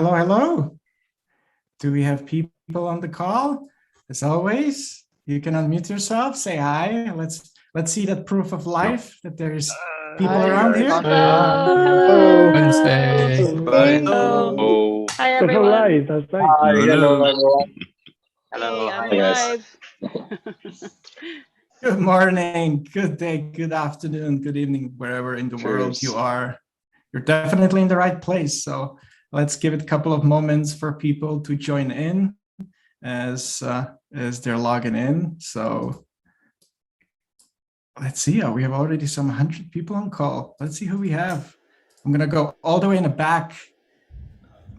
Hello. Do we have people on the call? As always, you can unmute yourself, say hi. Let's see that proof of life that there's people around here. Hello. Wednesday. Hello. Hi everyone. Hello, everyone. Hey, Hi, I'm guys. live. Good morning, good day, good afternoon, good evening, wherever in the world you are. You're definitely in the right place. So let's give it a couple of moments for people to join in as they're logging in. So let's see. We have already some 100 people on call. Let's see who we have. I'm gonna go all the way in the back.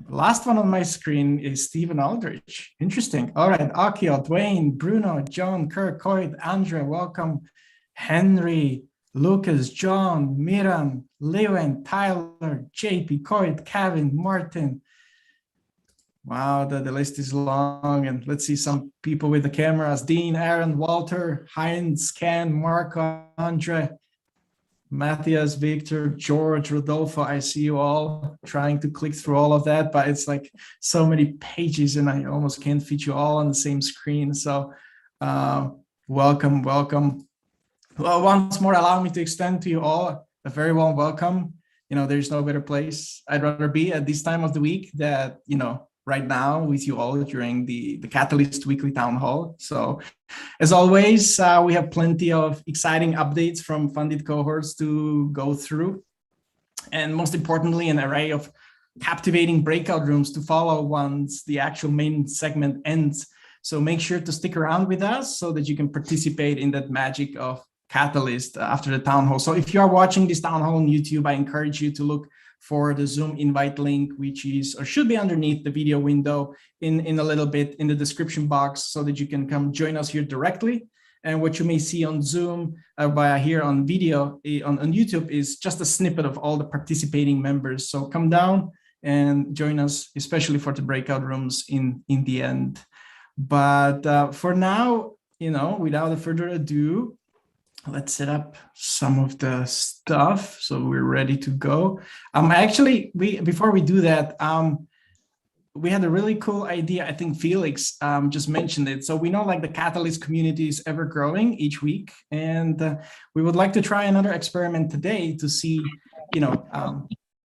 The last one on my screen is Stephen Aldrich. Interesting. All right, Akio, Dwayne, Bruno, John, Kirk, Coyd, Andrea, welcome. Henry, Lucas, John, Miran, Lewin, Tyler, JP, Coyd, Kevin, Martin. Wow, the list is long. And let's see some people with the cameras. Dean, Aaron, Walter, Heinz, Ken, Marco, Andre, Matthias, Victor, George, Rodolfo. I see you all trying to click through all of that, but it's like so many pages and I almost can't fit you all on the same screen. So welcome. Well, once more, allow me to extend to you all a very warm welcome. There's no better place I'd rather be at this time of the week that, right now with you all during the Catalyst Weekly Town Hall. So as always, we have plenty of exciting updates from funded cohorts to go through. And most importantly, an array of captivating breakout rooms to follow once the actual main segment ends. So make sure to stick around with us so that you can participate in that magic of Catalyst after the town hall. So if you are watching this town hall on YouTube, I encourage you to look for the Zoom invite link, which is or should be underneath the video window in a little bit in the description box so that you can come join us here directly. And what you may see on Zoom via here on video on YouTube is just a snippet of all the participating members. So come down and join us, especially for the breakout rooms in the end. But for now, without further ado, let's set up some of the stuff so we're ready to go. Before we do that, we had a really cool idea. I think Felix just mentioned it. So we know like the Catalyst community is ever growing each week, and we would like to try another experiment today to see,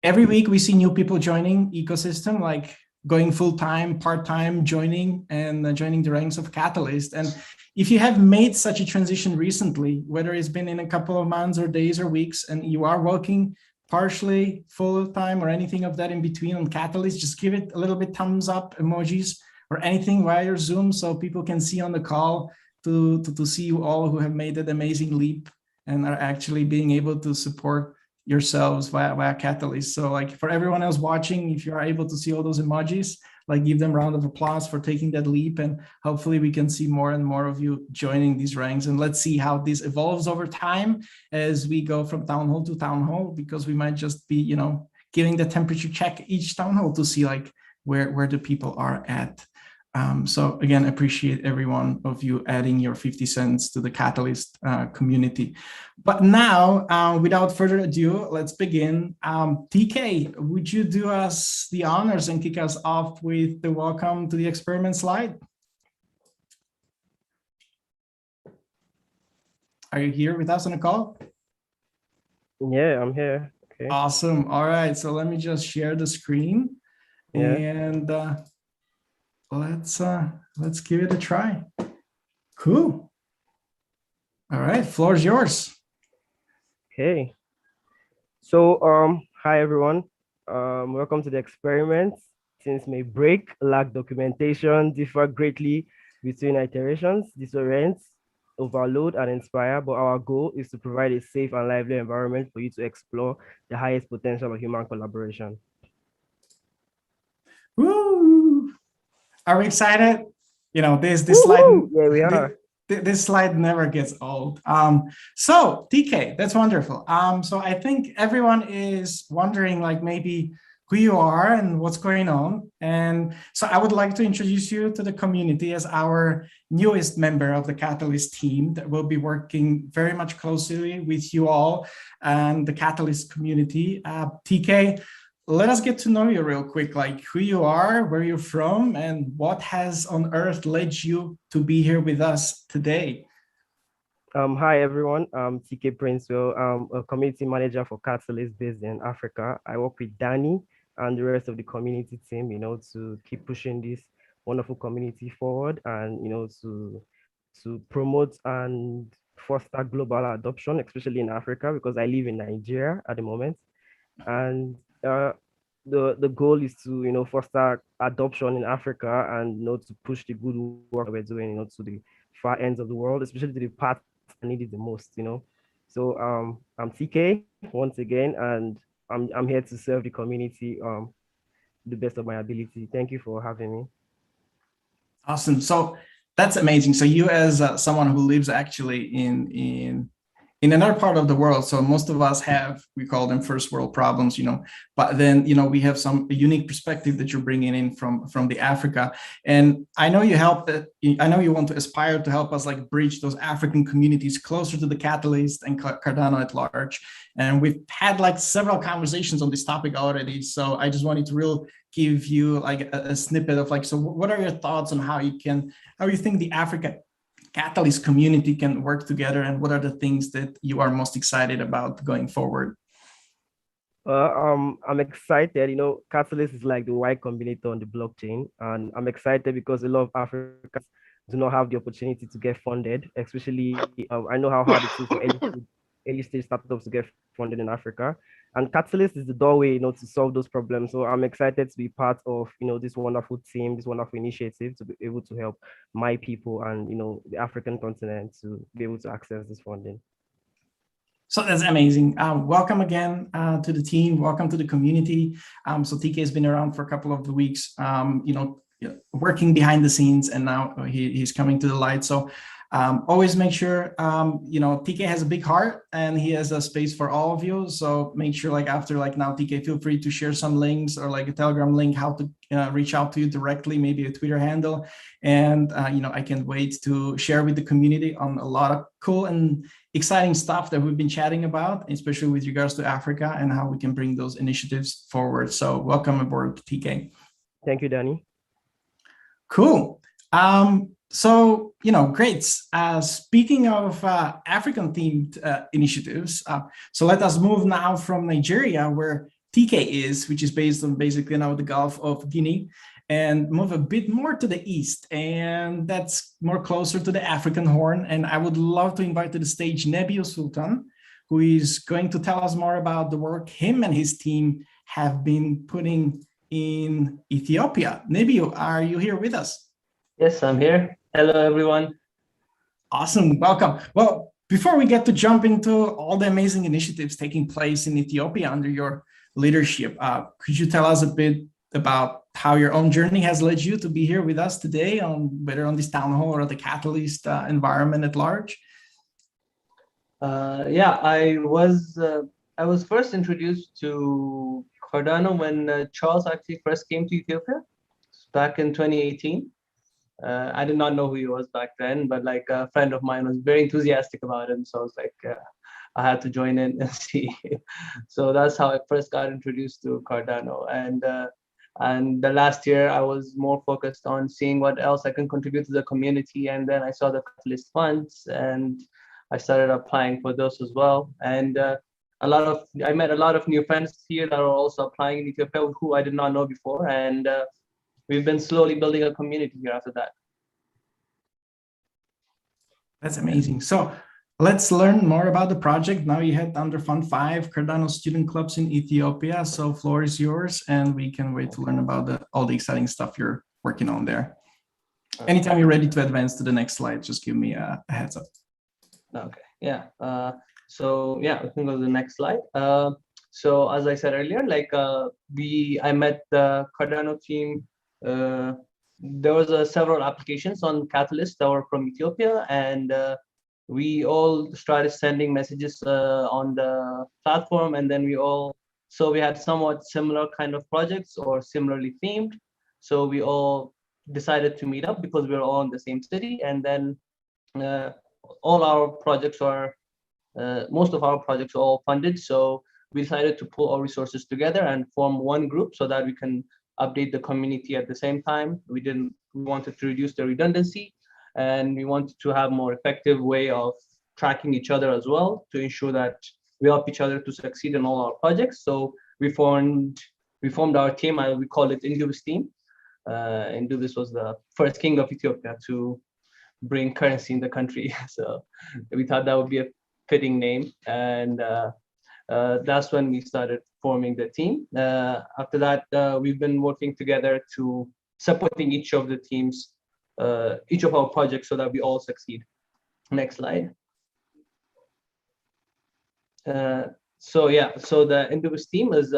every week we see new people joining ecosystem, like going full-time, part-time, joining the ranks of Catalyst. And if you have made such a transition recently, whether it's been in a couple of months or days or weeks, and you are working partially, full-time, or anything of that in between on Catalyst, just give it a little bit thumbs up, emojis, or anything via your Zoom so people can see on the call to see you all who have made that amazing leap and are actually being able to support yourselves via Catalyst. So like for everyone else watching, if you are able to see all those emojis, like give them a round of applause for taking that leap, and hopefully we can see more and more of you joining these ranks. And let's see how this evolves over time as we go from town hall to town hall, because we might just be, giving the temperature check each town hall to see like where the people are at. So again, appreciate every one of you adding your 50 cents to the Catalyst community. But now, without further ado, let's begin. TK, would you do us the honors and kick us off with the welcome to the experiment slide? Are you here with us on the call? Yeah, I'm here. Okay. Awesome. All right. So let me just share the screen. Yeah. And let's give it a try. Cool. All right, floor is yours. Okay. So hi everyone. Welcome to the experiment. Things may break, lack documentation, differ greatly between iterations, disorient, overload, and inspire, but our goal is to provide a safe and lively environment for you to explore the highest potential of human collaboration. Woo! Are we excited? This slide. Yeah, we are. This slide never gets old. So TK, that's wonderful. So I think everyone is wondering like maybe who you are and what's going on. And so I would like to introduce you to the community as our newest member of the Catalyst team that will be working very much closely with you all and the Catalyst community. TK, let us get to know you real quick, like who you are, where you're from, and what has on earth led you to be here with us today. Hi everyone, I'm TK Princewill. I'm a community manager for Catalyst based in Africa. I work with Danny and the rest of the community team, to keep pushing this wonderful community forward and, to promote and foster global adoption, especially in Africa, because I live in Nigeria at the moment. And the goal is to, foster adoption in Africa and, to push the good work we're doing, to the far ends of the world, especially to the parts I need it the most. So I'm TK once again, and I'm here to serve the community the best of my ability. Thank you for having me. Awesome. So that's amazing. So you, as someone who lives actually in another part of the world, so most of us have, we call them first world problems, but then we have some unique perspective that you're bringing in from the Africa. And I know you I know you want to aspire to help us like bridge those African communities closer to the Catalyst and Cardano at large. And we've had like several conversations on this topic already. So I just wanted to give you like a snippet of like, so what are your thoughts on how you think the Africa Catalyst community can work together, and what are the things that you are most excited about going forward? I'm excited. Catalyst is like the Y Combinator on the blockchain, and I'm excited because a lot of Africans do not have the opportunity to get funded. Especially, I know how hard it is for early stage startups to get funded in Africa, and Catalyst is the doorway, to solve those problems. So I'm excited to be part of, this wonderful team, this wonderful initiative to be able to help my people and, the African continent to be able to access this funding. So that's amazing. Welcome again to the team. Welcome to the community. So TK has been around for a couple of weeks, working behind the scenes, and now he's coming to the light. So always make sure, TK has a big heart and he has a space for all of you. So make sure like after like now, TK, feel free to share some links or like a Telegram link, how to reach out to you directly, maybe a Twitter handle. And, I can't wait to share with the community on a lot of cool and exciting stuff that we've been chatting about, especially with regards to Africa and how we can bring those initiatives forward. So welcome aboard, TK. Thank you, Danny. Cool. So, great. Speaking of African themed initiatives, so let us move now from Nigeria, where TK is, which is based on basically now the Gulf of Guinea, and move a bit more to the east, and that's more closer to the African Horn. And I would love to invite to the stage Nebiyu Sultan, who is going to tell us more about the work him and his team have been putting in Ethiopia. Nebiyu, are you here with us? Yes, I'm here. Hello, everyone. Awesome, welcome. Well, before we get to jump into all the amazing initiatives taking place in Ethiopia under your leadership, could you tell us a bit about how your own journey has led you to be here with us today, whether on this town hall or the Catalyst environment at large? Yeah, I was first introduced to Cardano when Charles actually first came to Ethiopia back in 2018. I did not know who he was back then, but like a friend of mine was very enthusiastic about him, so I was like, I had to join in and see. So that's how I first got introduced to Cardano, and the last year I was more focused on seeing what else I can contribute to the community, and then I saw the Catalyst funds, and I started applying for those as well. And I met a lot of new friends here that are also applying in Ethiopia who I did not know before, and we've been slowly building a community here after that. That's amazing. So let's learn more about the project. Now you had under Fund 5, Cardano student clubs in Ethiopia. So floor is yours, and we can wait to learn about all the exciting stuff you're working on there. Anytime you're ready to advance to the next slide, just give me a heads up. Okay, yeah. So yeah, we can go to the next slide. So as I said earlier, like I met the Cardano team. There was several applications on Catalyst that were from Ethiopia, and we all started sending messages on the platform, and then we had somewhat similar kind of projects or similarly themed. So we all decided to meet up because we were all in the same city, and then all our projects are most of our projects are all funded. So we decided to pull our resources together and form one group so that we can update the community at the same time. We wanted to reduce the redundancy, and we wanted to have more effective way of tracking each other as well to ensure that we help each other to succeed in all our projects. So we formed our team. We call it Indubis team. Indubis was the first king of Ethiopia to bring currency in the country. So we thought that would be a fitting name, and that's when we started forming the team. After that, we've been working together to supporting each of the teams, each of our projects, so that we all succeed. Next slide. So the Indubis team is,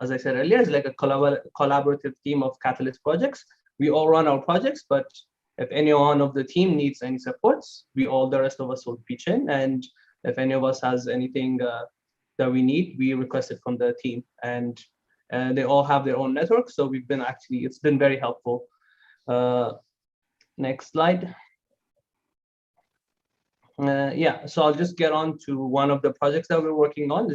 as I said earlier, is like a collaborative team of Catalyst projects. We all run our projects, but if any one of the team needs any supports, the rest of us will pitch in. And if any of us has anything that we need, we request it from the team. And they all have their own network. So it's been very helpful. Next slide. So I'll just get on to one of the projects that we're working on,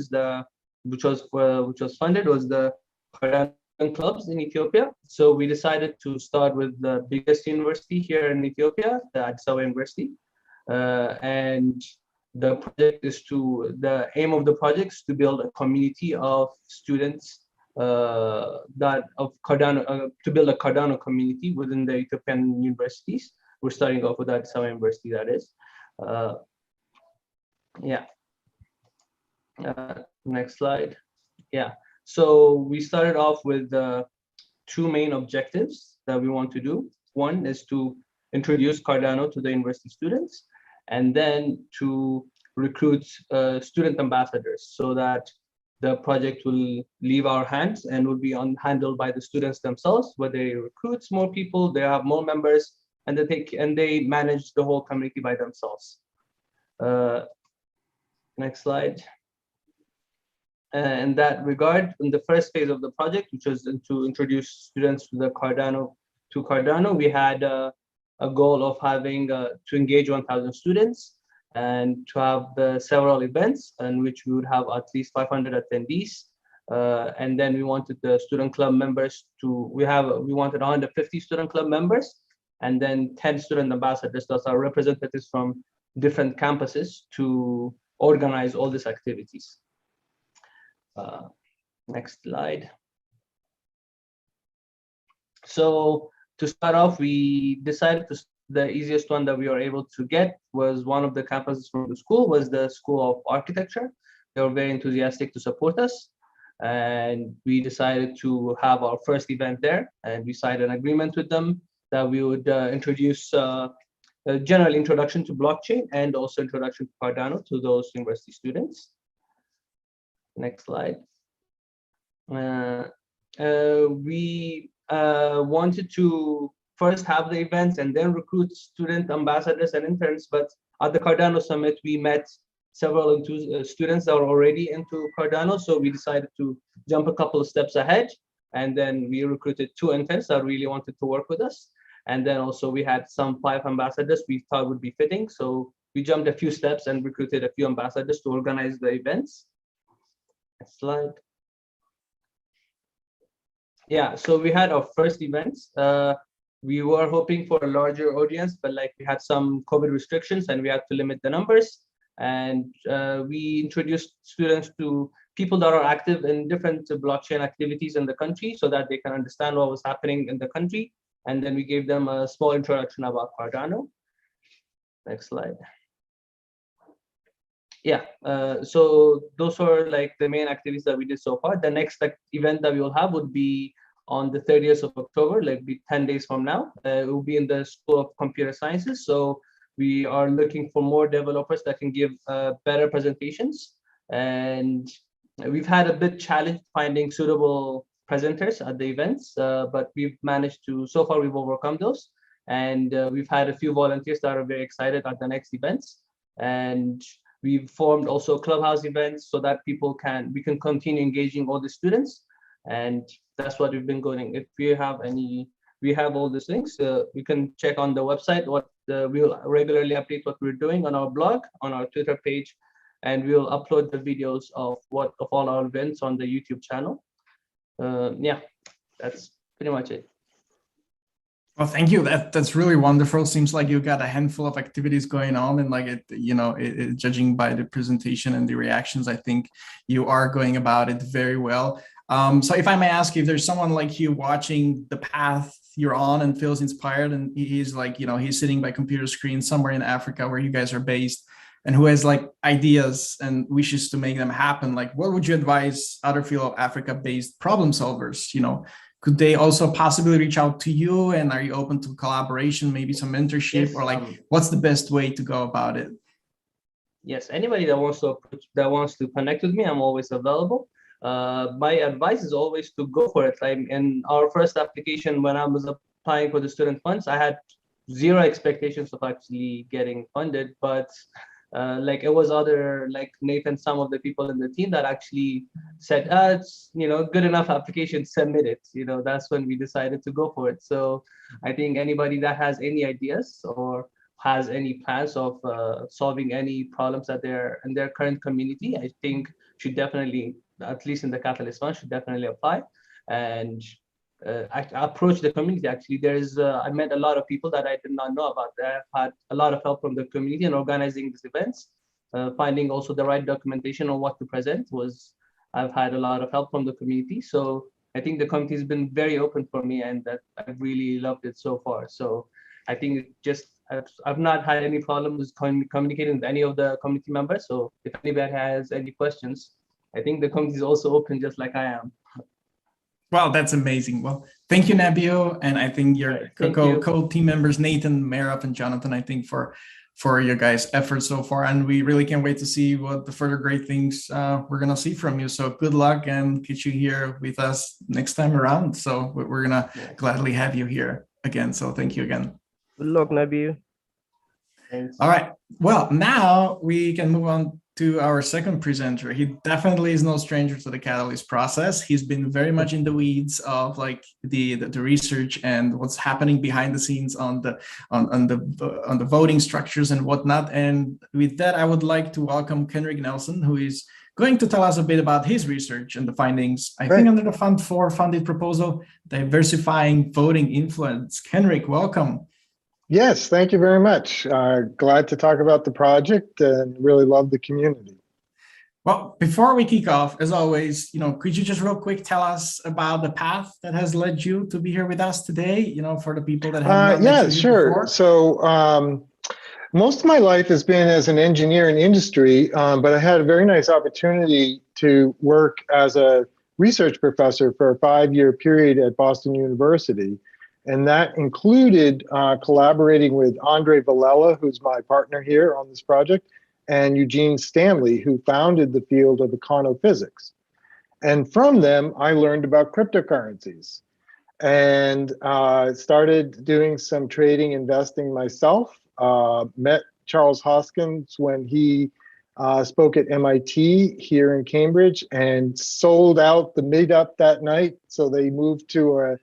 which was funded, was the Cardano clubs in Ethiopia. So we decided to start with the biggest university here in Ethiopia, the Addis Ababa University, and the aim of the project is to build a community of students of Cardano, to build a Cardano community within the Ethiopian universities. We're starting off with Addis Ababa University, that is. Next slide. So we started off with two main objectives that we want to do. One is to introduce Cardano to the university students, and then to recruit student ambassadors so that the project will leave our hands and will be handled by the students themselves, where they recruit more people, they have more members, and they manage the whole community by themselves. Next slide. In that regard, in the first phase of the project, which was to introduce students to Cardano, we had a goal of having to engage 1,000 students and to have several events in which we would have at least 500 attendees. And then we wanted the student club members we wanted 150 student club members, and then 10 student ambassadors, those are representatives from different campuses, to organize all these activities. Next slide. So to start off, we decided the easiest one that we were able to get was one of the campuses from the school, was the School of Architecture. They were very enthusiastic to support us, and we decided to have our first event there, and we signed an agreement with them that we would introduce a general introduction to blockchain and also introduction to Cardano to those university students. Next slide. We wanted to first have the events and then recruit student ambassadors and interns, but at the Cardano Summit, we met several students that were already into Cardano, so we decided to jump a couple of steps ahead, and then we recruited 2 interns that really wanted to work with us. And then also we had some 5 ambassadors we thought would be fitting, so we jumped a few steps and recruited a few ambassadors to organize the events. Next slide. So we had our first events. We were hoping for a larger audience, but we had some COVID restrictions and we had to limit the numbers. And we introduced students to people that are active in different blockchain activities in the country so that they can understand what was happening in the country. And then we gave them a small introduction about Cardano. Next slide. So those were the main activities that we did so far. The next event that we will have would be on the 30th of October, be 10 days from now. It will be in the School of Computer Sciences. So we are looking for more developers that can give better presentations. And we've had a bit challenge finding suitable presenters at the events, but we've managed to, so far we've overcome those. And we've had a few volunteers that are very excited at the next events. And we've formed also clubhouse events so that we can continue engaging all the students. And that's what we've been going. If you have we have all these links. You can check on the website we'll regularly update what we're doing on our blog, on our Twitter page, and we'll upload the videos of all our events on the YouTube channel. Yeah, that's pretty much it. Well, thank you. That's really wonderful. Seems like you got a handful of activities going on, and like judging by the presentation and the reactions, I think you are going about it very well. So if I may ask you, if there's someone like you watching the path you're on and feels inspired, and he's like, he's sitting by computer screen somewhere in Africa where you guys are based, and who has like ideas and wishes to make them happen, like what would you advise other field of Africa-based problem solvers? Could they also possibly reach out to you, and are you open to collaboration, maybe some mentorship, Yes, or like what's the best way to go about it? Yes, anybody that wants to connect with me, I'm always available. My advice is always to go for it. In our first application, when I was applying for the student funds, I had zero expectations of actually getting funded, but it was other like Nathan, some of the people in the team that actually said, it's good enough application, submit it. That's when we decided to go for it. So I think anybody that has any ideas or has any plans of solving any problems that they're in their current community, I think should definitely, at least in the Catalyst Fund, should definitely apply and approach the community. Actually, I met a lot of people that I did not know about. I've had a lot of help from the community in organizing these events, finding also the right documentation on what to present. I've had a lot of help from the community. So I think the community has been very open for me, and that I've really loved it so far. So I think I've not had any problems communicating with any of the community members. So if anybody has any questions, I think the community is also open, just like I am. Wow, that's amazing. Well, thank you, Nebiyu, and I think your co-team members, Nathan, Merab, and Jonathan, I think for your guys' efforts so far, and we really can't wait to see what the further great things we're gonna see from you. So good luck, and get you here with us next time around. So we're gonna gladly have you here again. So thank you again. Good luck, Nebiyu. Thanks. All right. Well, now we can move on to our second presenter. He definitely is no stranger to the Catalyst process. He's been very much in the weeds of like the research and what's happening behind the scenes on the voting structures and whatnot. And with that, I would like to welcome Kenric Nelson, who is going to tell us a bit about his research and the findings, I think under the Fund 4 funded proposal, Diversifying Voting Influence. Kenric, welcome. Yes, thank you very much. Glad to talk about the project and really love the community. Well, before we kick off, as always, could you just real quick tell us about the path that has led you to be here with us today, for the people that have not met you before? So most of my life has been as an engineer in industry, but I had a very nice opportunity to work as a research professor for a 5-year period at Boston University. And that included collaborating with Andre Villela, who's my partner here on this project, and Eugene Stanley, who founded the field of econophysics. And from them, I learned about cryptocurrencies and started doing some trading, investing myself. Met Charles Hoskins when he spoke at MIT here in Cambridge and sold out the meetup that night. So they moved to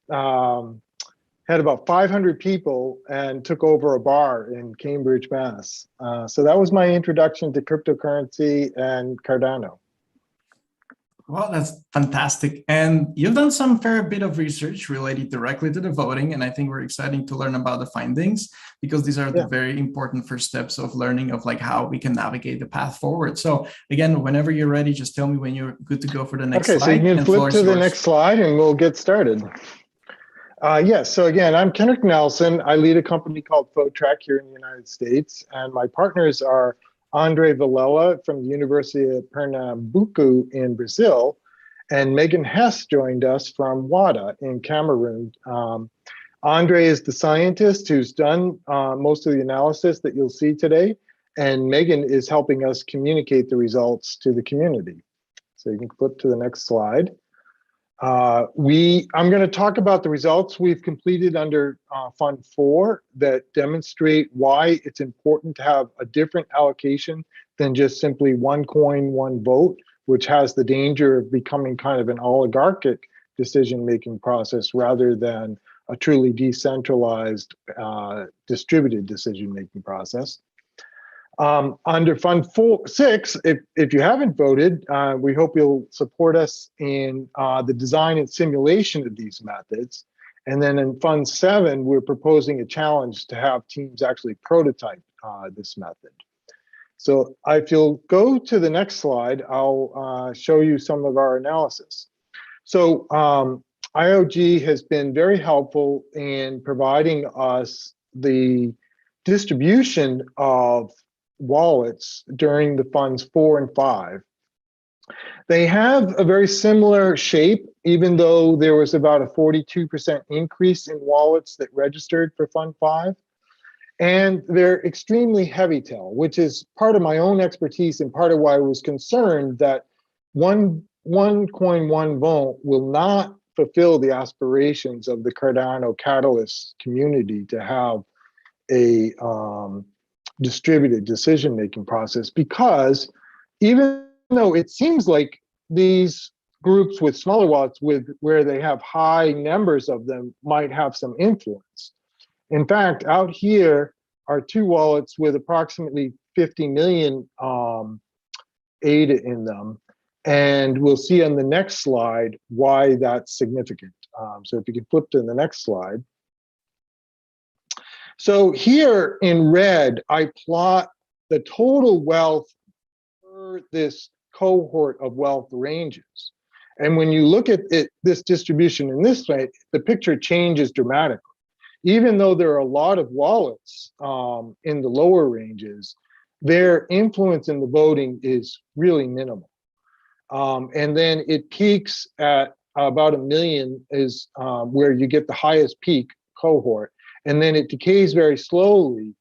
had about 500 people and took over a bar in Cambridge, Mass. So that was my introduction to cryptocurrency and Cardano. Well, that's fantastic. And you've done some fair bit of research related directly to the voting, and I think we're excited to learn about the findings because these are the very important first steps of learning of like how we can navigate the path forward. So again, whenever you're ready, just tell me when you're good to go for the next slide. Okay, so you can flip to the next slide and we'll get started. Yes, so again, I'm Kenric Nelson. I lead a company called Fotrack here in the United States, and my partners are Andre Villela from the University of Pernambuco in Brazil, and Megan Hess joined us from WADA in Cameroon. Andre is the scientist who's done most of the analysis that you'll see today, and Megan is helping us communicate the results to the community. So you can flip to the next slide. I'm going to talk about the results we've completed under Fund 4 that demonstrate why it's important to have a different allocation than just simply one coin, one vote, which has the danger of becoming kind of an oligarchic decision-making process rather than a truly decentralized, distributed decision-making process. Under Fund 6, if you haven't voted, we hope you'll support us in the design and simulation of these methods. And then in Fund 7, we're proposing a challenge to have teams actually prototype this method. So if you'll go to the next slide, I'll show you some of our analysis. So IOG has been very helpful in providing us the distribution of wallets during the funds 4 and 5. They have a very similar shape, even though there was about a 42% increase in wallets that registered for Fund 5. And they're extremely heavy tail, which is part of my own expertise and part of why I was concerned that one coin, one vote will not fulfill the aspirations of the Cardano Catalyst community to have a distributed decision-making process, because even though it seems like these groups with smaller wallets where they have high numbers of them might have some influence. In fact, out here are 2 wallets with approximately 50 million ADA in them. And we'll see on the next slide why that's significant. So if you can flip to the next slide. So here in red, I plot the total wealth for this cohort of wealth ranges. And when you look at this distribution in this way, the picture changes dramatically. Even though there are a lot of wallets in the lower ranges, their influence in the voting is really minimal. And then it peaks at about 1 million is where you get the highest peak cohort. And then it decays very slowly.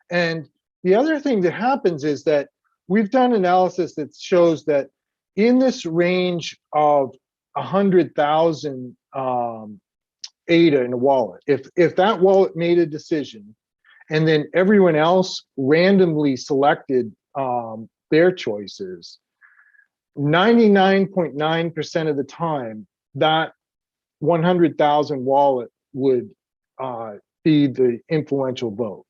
And the other thing that happens is that we've done analysis that shows that in this range of 100,000 ADA in a wallet, if that wallet made a decision and then everyone else randomly selected their choices, 99.9% of the time, that 100,000 wallet would be the influential vote.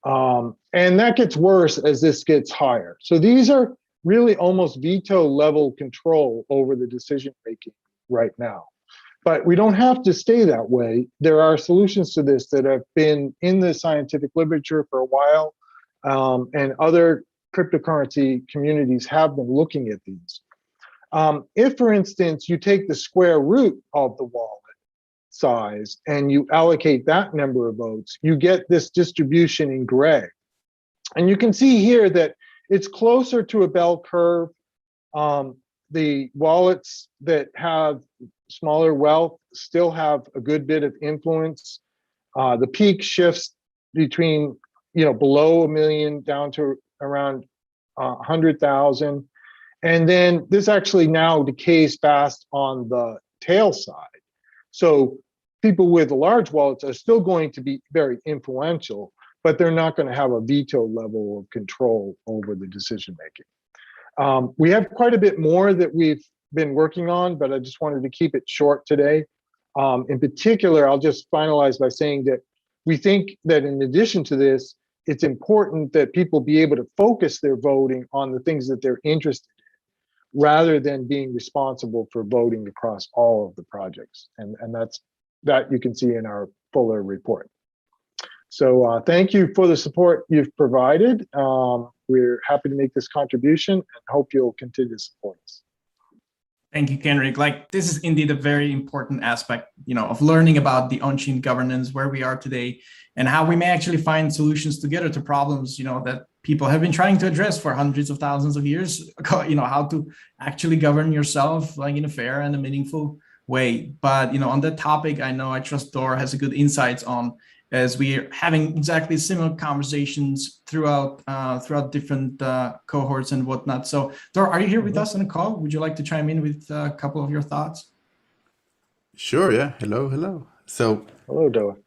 And that gets worse as this gets higher. So these are really almost veto level control over the decision making right now. But we don't have to stay that way. There are solutions to this that have been in the scientific literature for a while, and other cryptocurrency communities have been looking at these. If, for instance, you take the square root of the wallet size and you allocate that number of votes, you get this distribution in gray. And you can see here that it's closer to a bell curve. The wallets that have smaller wealth still have a good bit of influence. The peak shifts between, below 1 million down to around 100,000. And then this actually now decays fast on the tail side. So people with large wallets are still going to be very influential, but they're not going to have a veto level of control over the decision making. We have quite a bit more that we've been working on, but I just wanted to keep it short today. In particular, I'll just finalize by saying that we think that in addition to this, it's important that people be able to focus their voting on the things that they're interested in, rather than being responsible for voting across all of the projects. And that you can see in our fuller report. So thank you for the support you've provided. We're happy to make this contribution and hope you'll continue to support us. Thank you, Kenric. This is indeed a very important aspect, of learning about the on-chain governance, where we are today, and how we may actually find solutions together to problems, that people have been trying to address for hundreds of thousands of years. How to actually govern yourself, in a fair and a meaningful way. But on that topic, I know I trust Dor has a good insights on, as we're having exactly similar conversations throughout different cohorts and whatnot. So Dor, are you here with us on the call? Would you like to chime in with a couple of your thoughts? Sure, yeah. Hello. So Hello, Dor.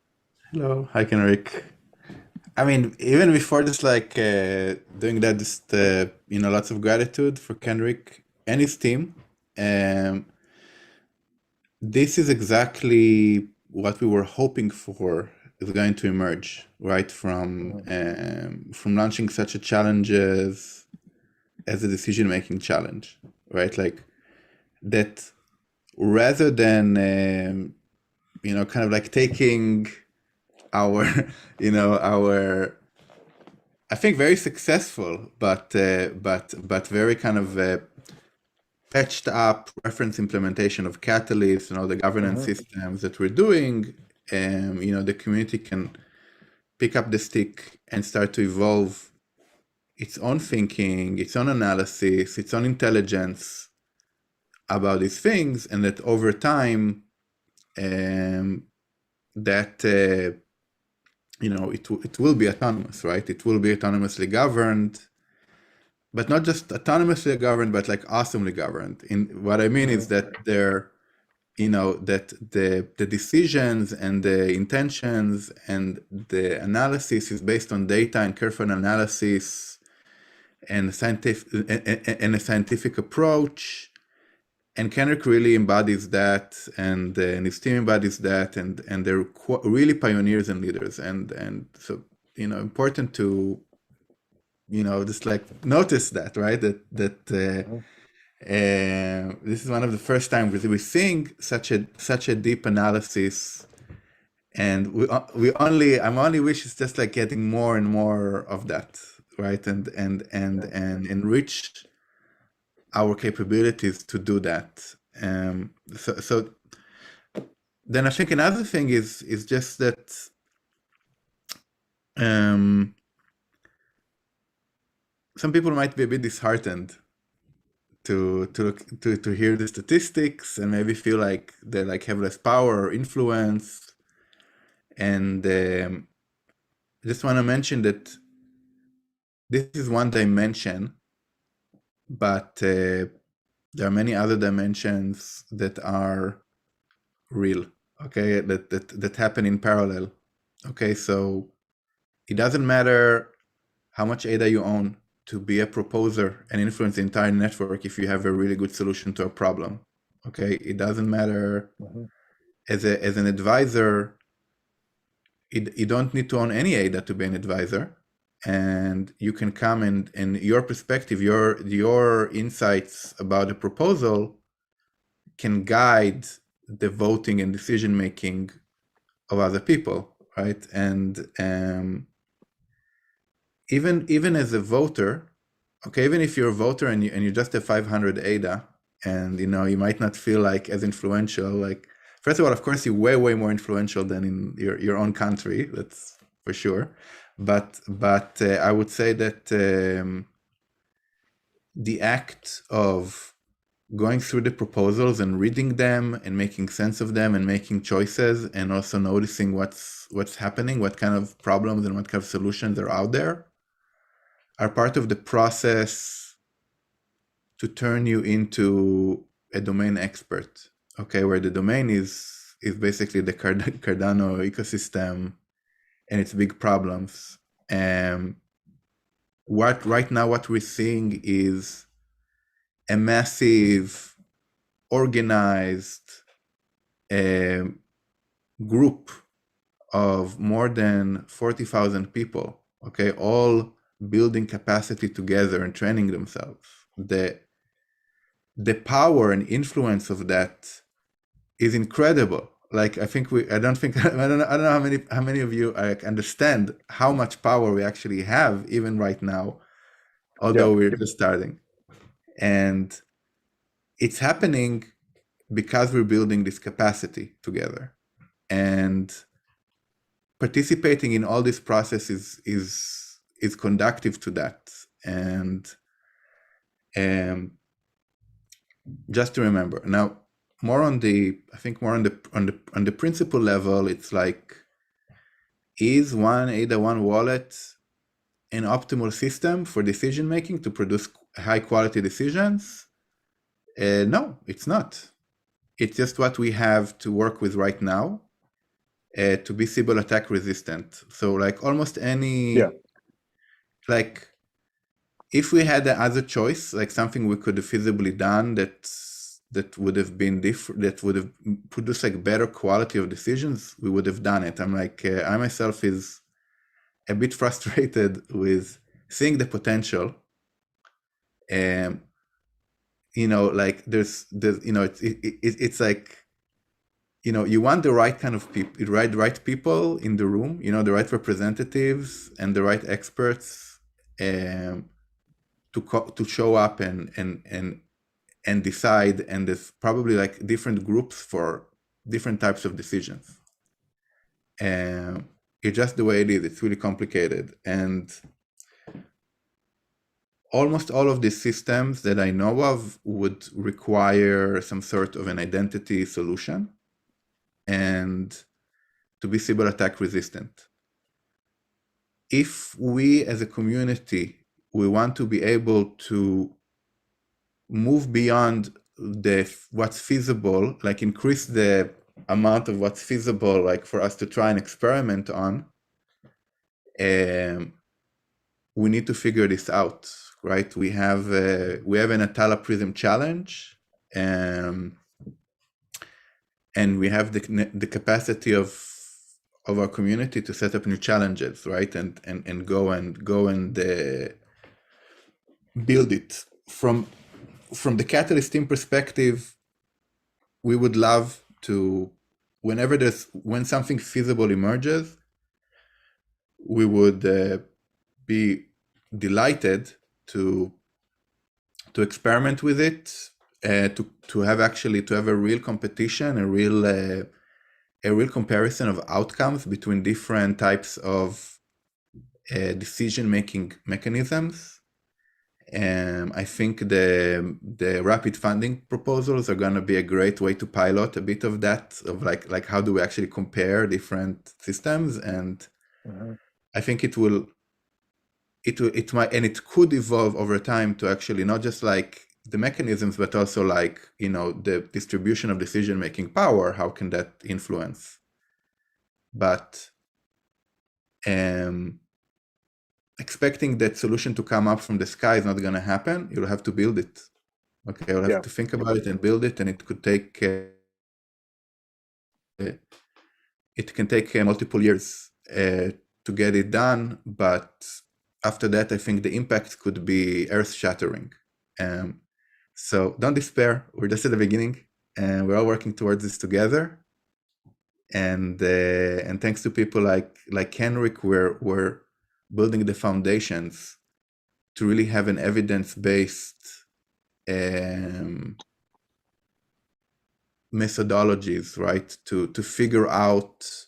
hello. Hi, Kenric. I mean, even before this, doing that, just, lots of gratitude for Kenric and his team. This is exactly what we were hoping for is going to emerge, right, from launching such a challenge as a decision-making challenge, right? Like that, rather than kind of like taking our, our, I think very successful, but very kind of patched up reference implementation of Catalyst and all the governance systems that we're doing, the community can pick up the stick and start to evolve its own thinking, its own analysis, its own intelligence about these things, and that over time, that it will be autonomous, right? It will be autonomously governed, but not just autonomously governed, but like awesomely governed. In what I mean is that that the decisions and the intentions and the analysis is based on data and careful analysis and a scientific approach. And Kenric really embodies that, and his team embodies that, and they're really pioneers and leaders. And so important to just like notice that, right? That this is one of the first times we're seeing such a deep analysis, and I'm only wish it's just like getting more and more of that, right? And enrich our capabilities to do that. So then I think another thing is just that some people might be a bit disheartened to hear the statistics and maybe feel like they like have less power or influence. And I just want to mention that this is one dimension, but there are many other dimensions that are real, okay, that happen in parallel. Okay, so it doesn't matter how much ADA you own to be a proposer and influence the entire network if you have a really good solution to a problem. Okay, it doesn't matter as an advisor. You don't need to own any ADA to be an advisor, and you can come and your perspective, your insights about a proposal can guide the voting and decision making of other people, right? And even as a voter, okay, even if you're a voter and you just have 500 ADA, and you might not feel like as influential. Like, first of all, of course, you're way more influential than in your own country. That's for sure. But I would say that the act of going through the proposals and reading them and making sense of them and making choices and also noticing what's happening, what kind of problems and what kind of solutions are out there, are part of the process to turn you into a domain expert, okay, where the domain is basically the Cardano ecosystem and its big problems. Right now what we're seeing is a massive, organized group of more than 40,000 people, okay, all building capacity together and training themselves. The power and influence of that is incredible. Like, I don't know how many of you understand how much power we actually have even right now, although we're just starting. And it's happening because we're building this capacity together, and participating in all this process is conducive to that. And just to remember now, more on the principle level, it's like, is one ADA one wallet an optimal system for decision making to produce high quality decisions? No, it's not. It's just what we have to work with right now to be Sybil attack resistant. So like almost any, if we had the other choice, like something we could have feasibly done that that would have been different, that would have produced like better quality of decisions, we would have done it. I'm like, I myself is a bit frustrated with seeing the potential. You know, like there's you know, it's like, you know, you want the right kind of people, right people in the room, you know, the right representatives and the right experts to show up and decide. And there's probably like different groups for different types of decisions. It's just the way it is. It's really complicated. And almost all of these systems that I know of would require some sort of an identity solution and to be Sybil attack resistant. If we as a community, we want to be able to move beyond what's feasible, like increase the amount of what's feasible, like for us to try and experiment on, we need to figure this out, right? We have an Atala Prism challenge, and we have the capacity of our community to set up new challenges, right? And go and build it. From the Catalyst team perspective, we would love to, when something feasible emerges, we would be delighted to experiment with it, to have a real competition, a real comparison of outcomes between different types of decision-making mechanisms. I think the rapid funding proposals are going to be a great way to pilot a bit of that, of like how do we actually compare different systems. And I think it might, and it could evolve over time to actually not just like the mechanisms, but also like, you know, the distribution of decision-making power. How can that influence? But expecting that solution to come up from the sky is not going to happen. You'll have to build it. Okay, you'll have to think about it and build it, and it could take multiple years to get it done. But after that, I think the impact could be earth-shattering. So don't despair. We're just at the beginning, and we're all working towards this together. And thanks to people like Kenric, we're building the foundations to really have an evidence-based methodologies, right? To figure out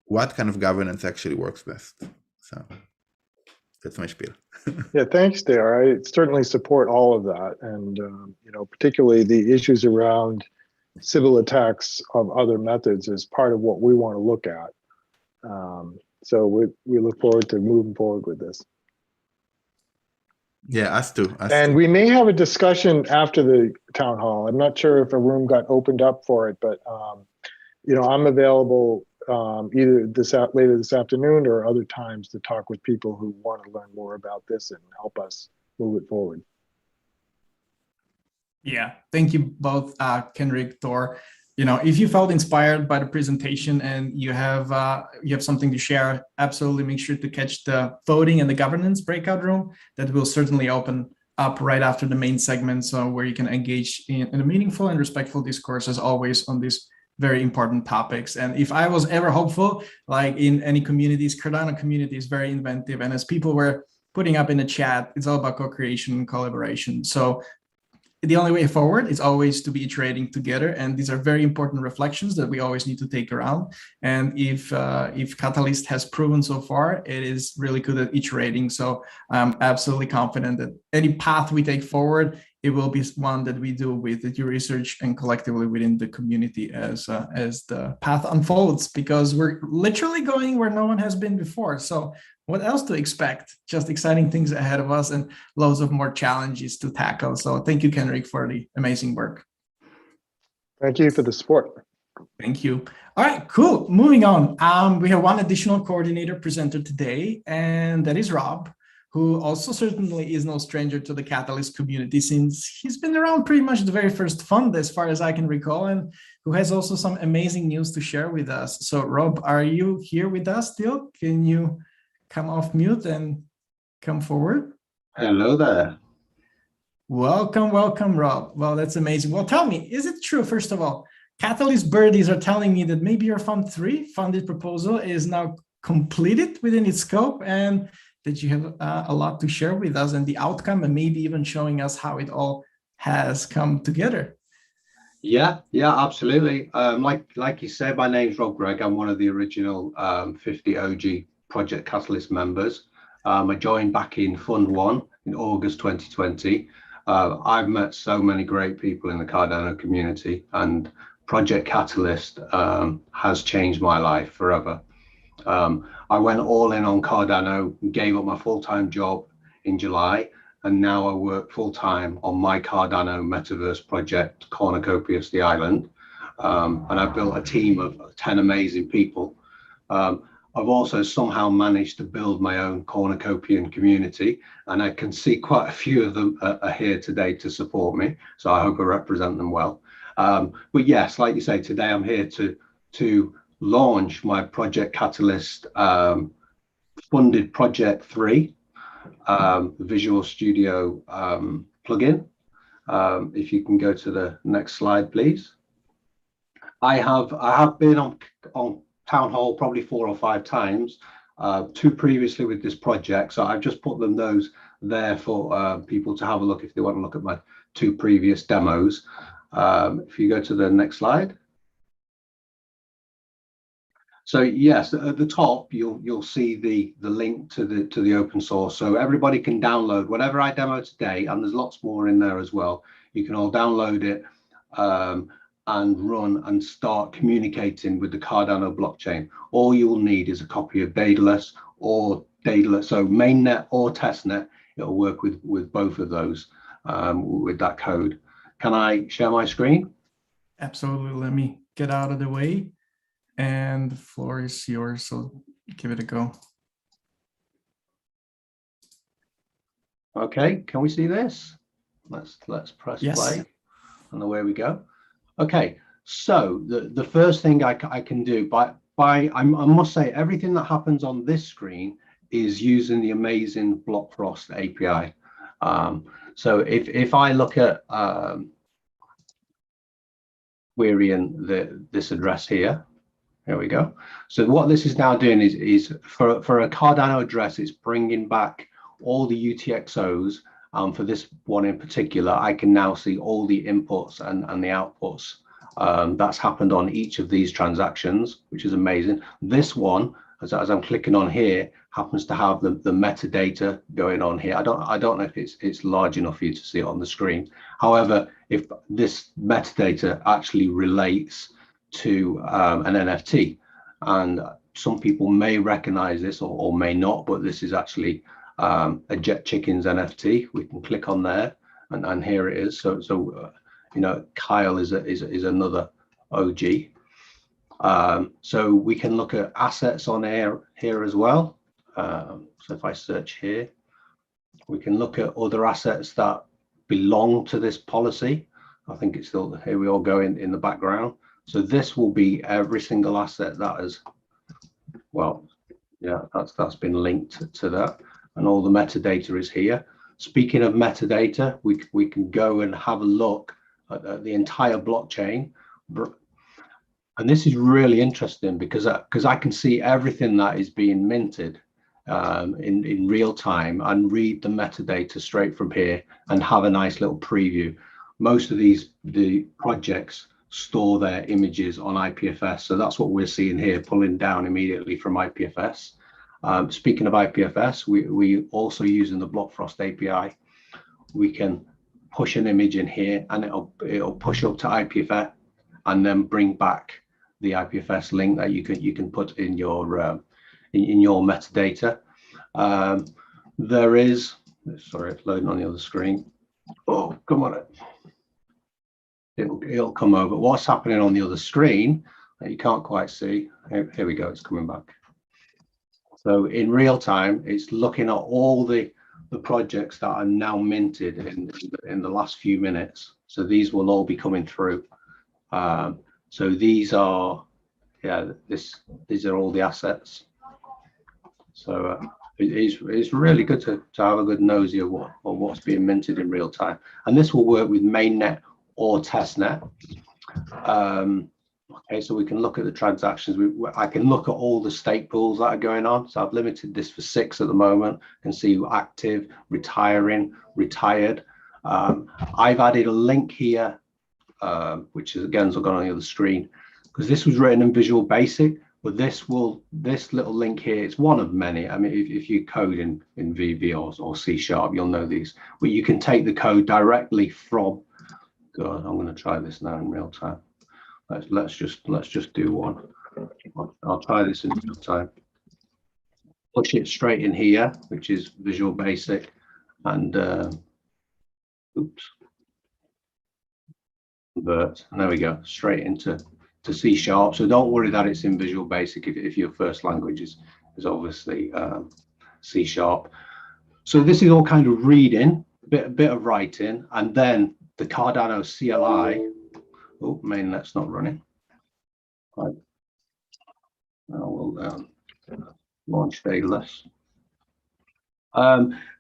what kind of governance actually works best. So that's my spiel. Yeah, thanks, Dare. I certainly support all of that, and you know, particularly the issues around Sybil attacks of other methods is part of what we want to look at. So we look forward to moving forward with this. Yeah, us too. And we may have a discussion after the town hall. I'm not sure if a room got opened up for it, but you know, I'm available either later this afternoon or other times to talk with people who want to learn more about this and help us move it forward. Yeah, thank you both, Kenric, Thor. You know, if you felt inspired by the presentation and you have something to share, absolutely make sure to catch the voting and the governance breakout room that will certainly open up right after the main segment, so where you can engage in a meaningful and respectful discourse, as always, on these very important topics. And if I was ever hopeful, like in any communities, Cardano community is very inventive, and as people were putting up in the chat, it's all about co-creation and collaboration. So the only way forward is always to be iterating together, and these are very important reflections that we always need to take around. And if Catalyst has proven so far, it is really good at iterating. So I'm absolutely confident that any path we take forward, it will be one that we do with the research and collectively within the community as the path unfolds, because we're literally going where no one has been before. So what else to expect? Just exciting things ahead of us and loads of more challenges to tackle. So thank you, Kenric, for the amazing work. Thank you for the support. Thank you. All right, cool. Moving on. We have one additional coordinator presenter today, and that is Rob, who also certainly is no stranger to the Catalyst community since he's been around pretty much the very first fund as far as I can recall, and who has also some amazing news to share with us. So Rob, are you here with us still? Can you come off mute and come forward? Hello there. Welcome, welcome, Rob. Well, that's amazing. Well, tell me, is it true, first of all, Catalyst birdies are telling me that maybe your Fund 3 funded proposal is now completed within its scope and that you have a lot to share with us and the outcome, and maybe even showing us how it all has come together? Yeah, absolutely. Like you said, my name's Rob Greig. I'm one of the original 50 OG Project Catalyst members. I joined back in Fund 1 in August 2020. I've met so many great people in the Cardano community, and Project Catalyst has changed my life forever. I went all in on Cardano, gave up my full-time job in July, and now I work full-time on my Cardano metaverse project, Cornucopias, the island. And I've built a team of 10 amazing people. I've also somehow managed to build my own cornucopian community, and I can see quite a few of them are here today to support me. So I hope I represent them well. But yes, like you say, today I'm here to launch my Project Catalyst funded Project 3, Visual Studio plugin. If you can go to the next slide, please. I have been on Town Hall probably 4 or 5 times, 2 previously with this project. So I've just put those there for people to have a look if they want to look at my 2 previous demos. If you go to the next slide. So yes, at the top you'll see the link to the open source, so everybody can download whatever I demo today, and there's lots more in there as well. You can all download it and run and start communicating with the Cardano blockchain. All you will need is a copy of Daedalus or Daedalus, so mainnet or testnet. It'll work with both of those with that code. Can I share my screen? Absolutely. Let me get out of the way. And the floor is yours, so give it a go. Okay, can we see this? Let's press play, and away we go. Okay, so the first thing I can do I must say everything that happens on this screen is using the amazing BlockFrost API. So if I look at querying this address here. Here we go. So what this is now doing is for a Cardano address, it's bringing back all the UTXOs. For this one in particular, I can now see all the inputs and the outputs. That's happened on each of these transactions, which is amazing. This one, as I'm clicking on here, happens to have the metadata going on here. I don't know if it's large enough for you to see it on the screen. However, if this metadata actually relates to an NFT, and some people may recognize this or may not, but this is actually a Jet Chickens NFT. We can click on there, and here it is. So you know, Kyle is another OG. So we can look at assets on here as well. So if I search here, we can look at other assets that belong to this policy. I think it's still here. We all go in the background. So this will be every single asset that is, well, yeah, that's been linked to that, and all the metadata is here. Speaking of metadata, we can go and have a look at the entire blockchain, and this is really interesting because I can see everything that is being minted in real time and read the metadata straight from here and have a nice little preview. Most of the projects store their images on IPFS, so that's what we're seeing here, pulling down immediately from IPFS. Speaking of IPFS, we also using the BlockFrost API. We can push an image in here, and it'll push up to IPFS, and then bring back the IPFS link that you can put in your metadata. There is, sorry, it's loading on the other screen. Oh, come on. It'll come over. What's happening on the other screen that you can't quite see? Here we go. It's coming back. So in real time, it's looking at all the the projects that are now minted in the last few minutes. So these will all be coming through. So these are, yeah, these are all the assets. So it's really good to have a good nosy of what's being minted in real time. And this will work with mainnet or testnet. Okay, so we can look at the transactions. I can look at all the stake pools that are going on. So I've limited this for 6 at the moment. You can see active, retiring, retired. I've added a link here, which is again, has gone on the other screen, because this was written in Visual Basic. But this little link here, it's one of many. I mean, if you code in VB or C#, you'll know these. But you can take the code directly from. God, I'm going to try this now in real time. Let's just do one. I'll try this in real time. Push it straight in here, which is Visual Basic, and oops, convert. And there we go, straight into C#. So don't worry that it's in Visual Basic if your first language is obviously C#. So this is all kind of reading, bit of writing, and then the Cardano CLI. Oh, mainnet's not running. Right. Now we'll launch Daedalus.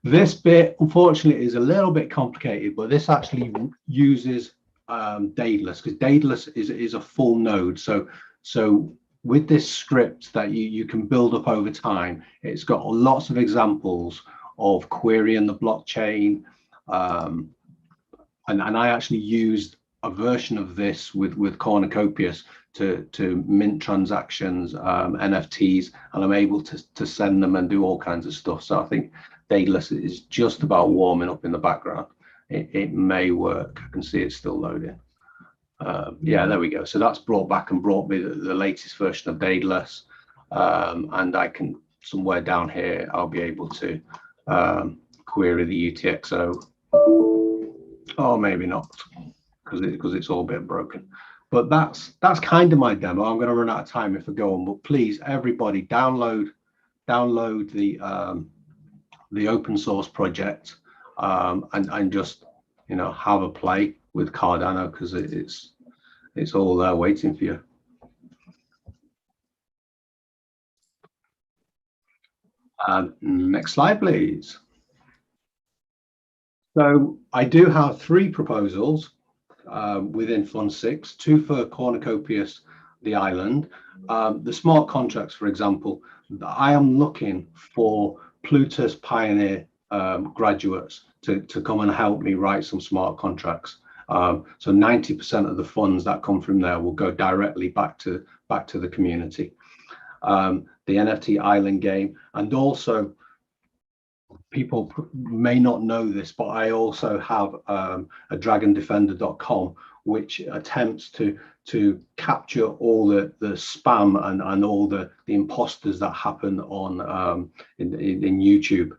This bit, unfortunately, is a little bit complicated, but this actually uses Daedalus, because Daedalus is a full node. So with this script that you can build up over time, it's got lots of examples of querying the blockchain, and I actually used a version of this with Cornucopias to mint transactions, NFTs, and I'm able to send them and do all kinds of stuff. So I think Daedalus is just about warming up in the background. It may work. I can see it's still loading. Yeah, there we go. So that's brought me the latest version of Daedalus, and I can, somewhere down here, I'll be able to query the UTXO. Oh, maybe not, because it's all a bit broken. But that's kind of my demo. I'm going to run out of time if I go on. But please, everybody, download the open source project, and just, you know, have a play with Cardano, because it's all there waiting for you. Next slide, please. So I do have 3 proposals within Fund 6, 2 for Cornucopias, the island. The smart contracts, for example, I am looking for Plutus Pioneer graduates to come and help me write some smart contracts. So 90% of the funds that come from there will go directly back to the community. The NFT island game, and also, people may not know this, but I also have a dragondefender.com, which attempts to capture all the spam and all the imposters that happen on in YouTube.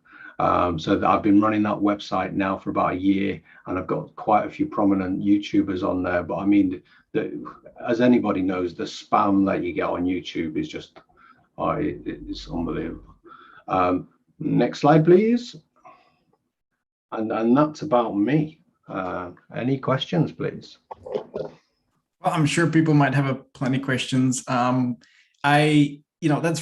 So that I've been running that website now for about a year, and I've got quite a few prominent YouTubers on there. But I mean, as anybody knows, the spam that you get on YouTube is just, it's unbelievable. Next slide, please. And that's about me. Any questions, please? Well, I'm sure people might have plenty of questions. That's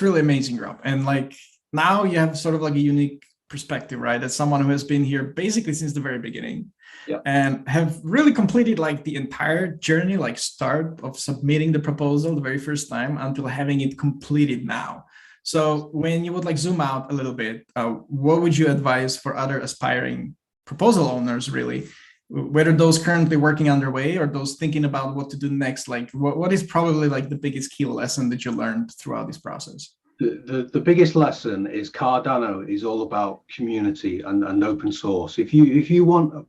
really amazing, Rob. And like, now you have sort of like a unique perspective, right? As someone who has been here basically since the very beginning, yeah, and have really completed like the entire journey, like start of submitting the proposal the very first time until having it completed now. So when you would like zoom out a little bit, what would you advise for other aspiring proposal owners, really, whether those currently working underway or those thinking about what to do next? Like, what is probably like the biggest key lesson that you learned throughout this process? The biggest lesson is Cardano is all about community and open source. If you want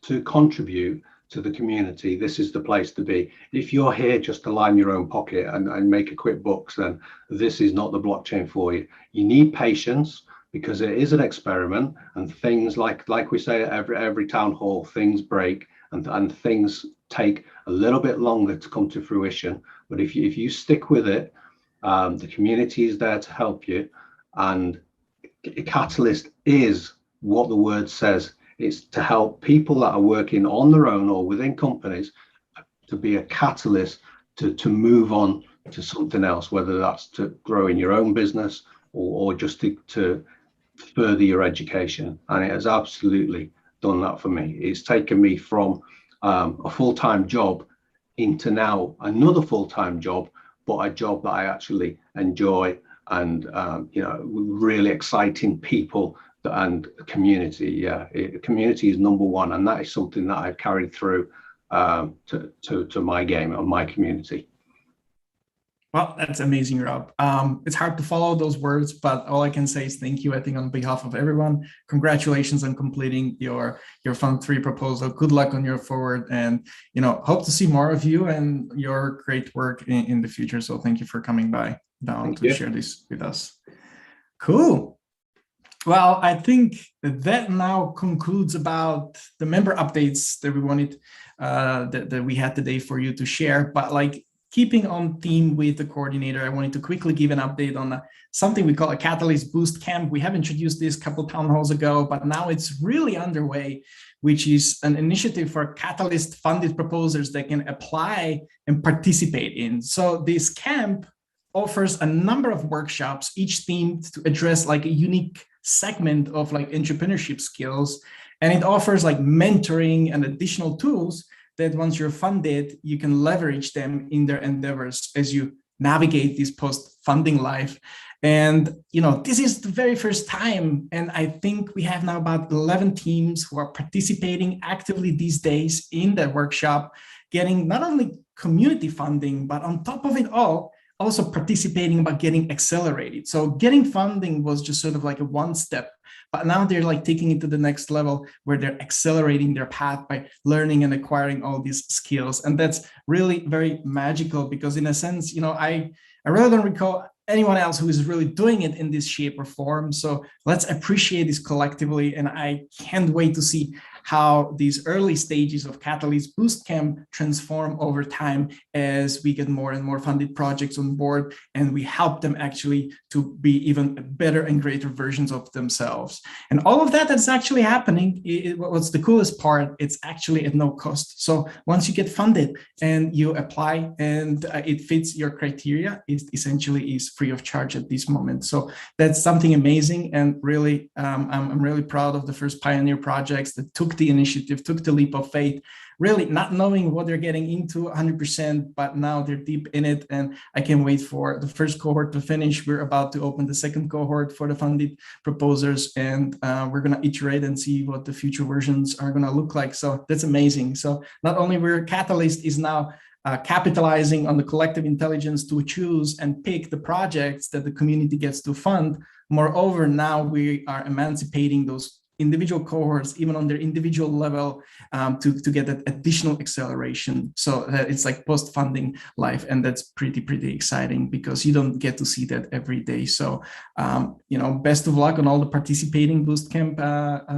to contribute to the community, this is the place to be. If you're here just to line your own pocket and make a quick bucks, then this is not the blockchain for you. You need patience, because it is an experiment, and things like we say at every town hall, things break and things take a little bit longer to come to fruition. But if you stick with it, the community is there to help you, and Catalyst is what the word says. It's to help people that are working on their own or within companies to be a catalyst to move on to something else, whether that's to grow in your own business or just to further your education. And it has absolutely done that for me. It's taken me from a full-time job into now another full-time job, but a job that I actually enjoy, and you know, really exciting people and community. Yeah, community is number one, and that is something that I've carried through to my game and my community. Well, that's amazing, Rob. It's hard to follow those words, but all I can say is thank you. I think on behalf of everyone, congratulations on completing your Fund 3 proposal. Good luck on your forward, and you know, hope to see more of you and your great work in the future. So thank you for coming by down to share this with us. Cool. Well, I think that now concludes about the member updates that we wanted, that we had today for you to share. But like, keeping on theme with the coordinator, I wanted to quickly give an update on something we call a Catalyst Boost Camp. We have introduced this a couple of town halls ago, but now it's really underway, which is an initiative for Catalyst funded proposers that can apply and participate in. So this camp offers a number of workshops, each themed to address like a unique segment of like entrepreneurship skills. And it offers like mentoring and additional tools that once you're funded, you can leverage them in their endeavors as you navigate this post-funding life. And, you know, this is the very first time. And I think we have now about 11 teams who are participating actively these days in the workshop, getting not only community funding, but on top of it all, also participating by getting accelerated. So getting funding was just sort of like a one step, but now they're like taking it to the next level where they're accelerating their path by learning and acquiring all these skills. And that's really very magical because in a sense, you know, I really don't recall anyone else who is really doing it in this shape or form. So let's appreciate this collectively. And I can't wait to see how these early stages of Catalyst Boost Camp transform over time as we get more and more funded projects on board and we help them actually to be even better and greater versions of themselves. And all of that that's actually happening, what's the coolest part, it's actually at no cost. So once you get funded and you apply and it fits your criteria, it essentially is free of charge at this moment. So that's something amazing, and really, I'm really proud of the first pioneer projects that took the initiative, took the leap of faith, really not knowing what they're getting into 100%, but now they're deep in it. And I can't wait for the first cohort to finish. We're about to open the second cohort for the funded proposers, and we're going to iterate and see what the future versions are going to look like. So that's amazing. So not only we're Catalyst is now capitalizing on the collective intelligence to choose and pick the projects that the community gets to fund. Moreover, now we are emancipating those individual cohorts, even on their individual level, to get that additional acceleration. So that it's like post-funding life. And that's pretty exciting because you don't get to see that every day. So, you know, best of luck on all the participating Boost Camp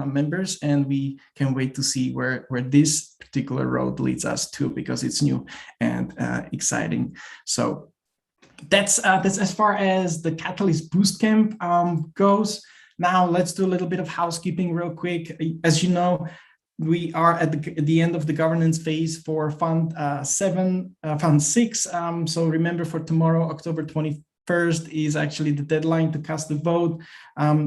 members. And we can wait to see where this particular road leads us to, because it's new and exciting. So that's as far as the Catalyst Boost Camp goes. Now let's do a little bit of housekeeping real quick. As you know, we are at the end of the governance phase for Fund 6. So remember, for tomorrow, October 21st, is actually the deadline to cast the vote.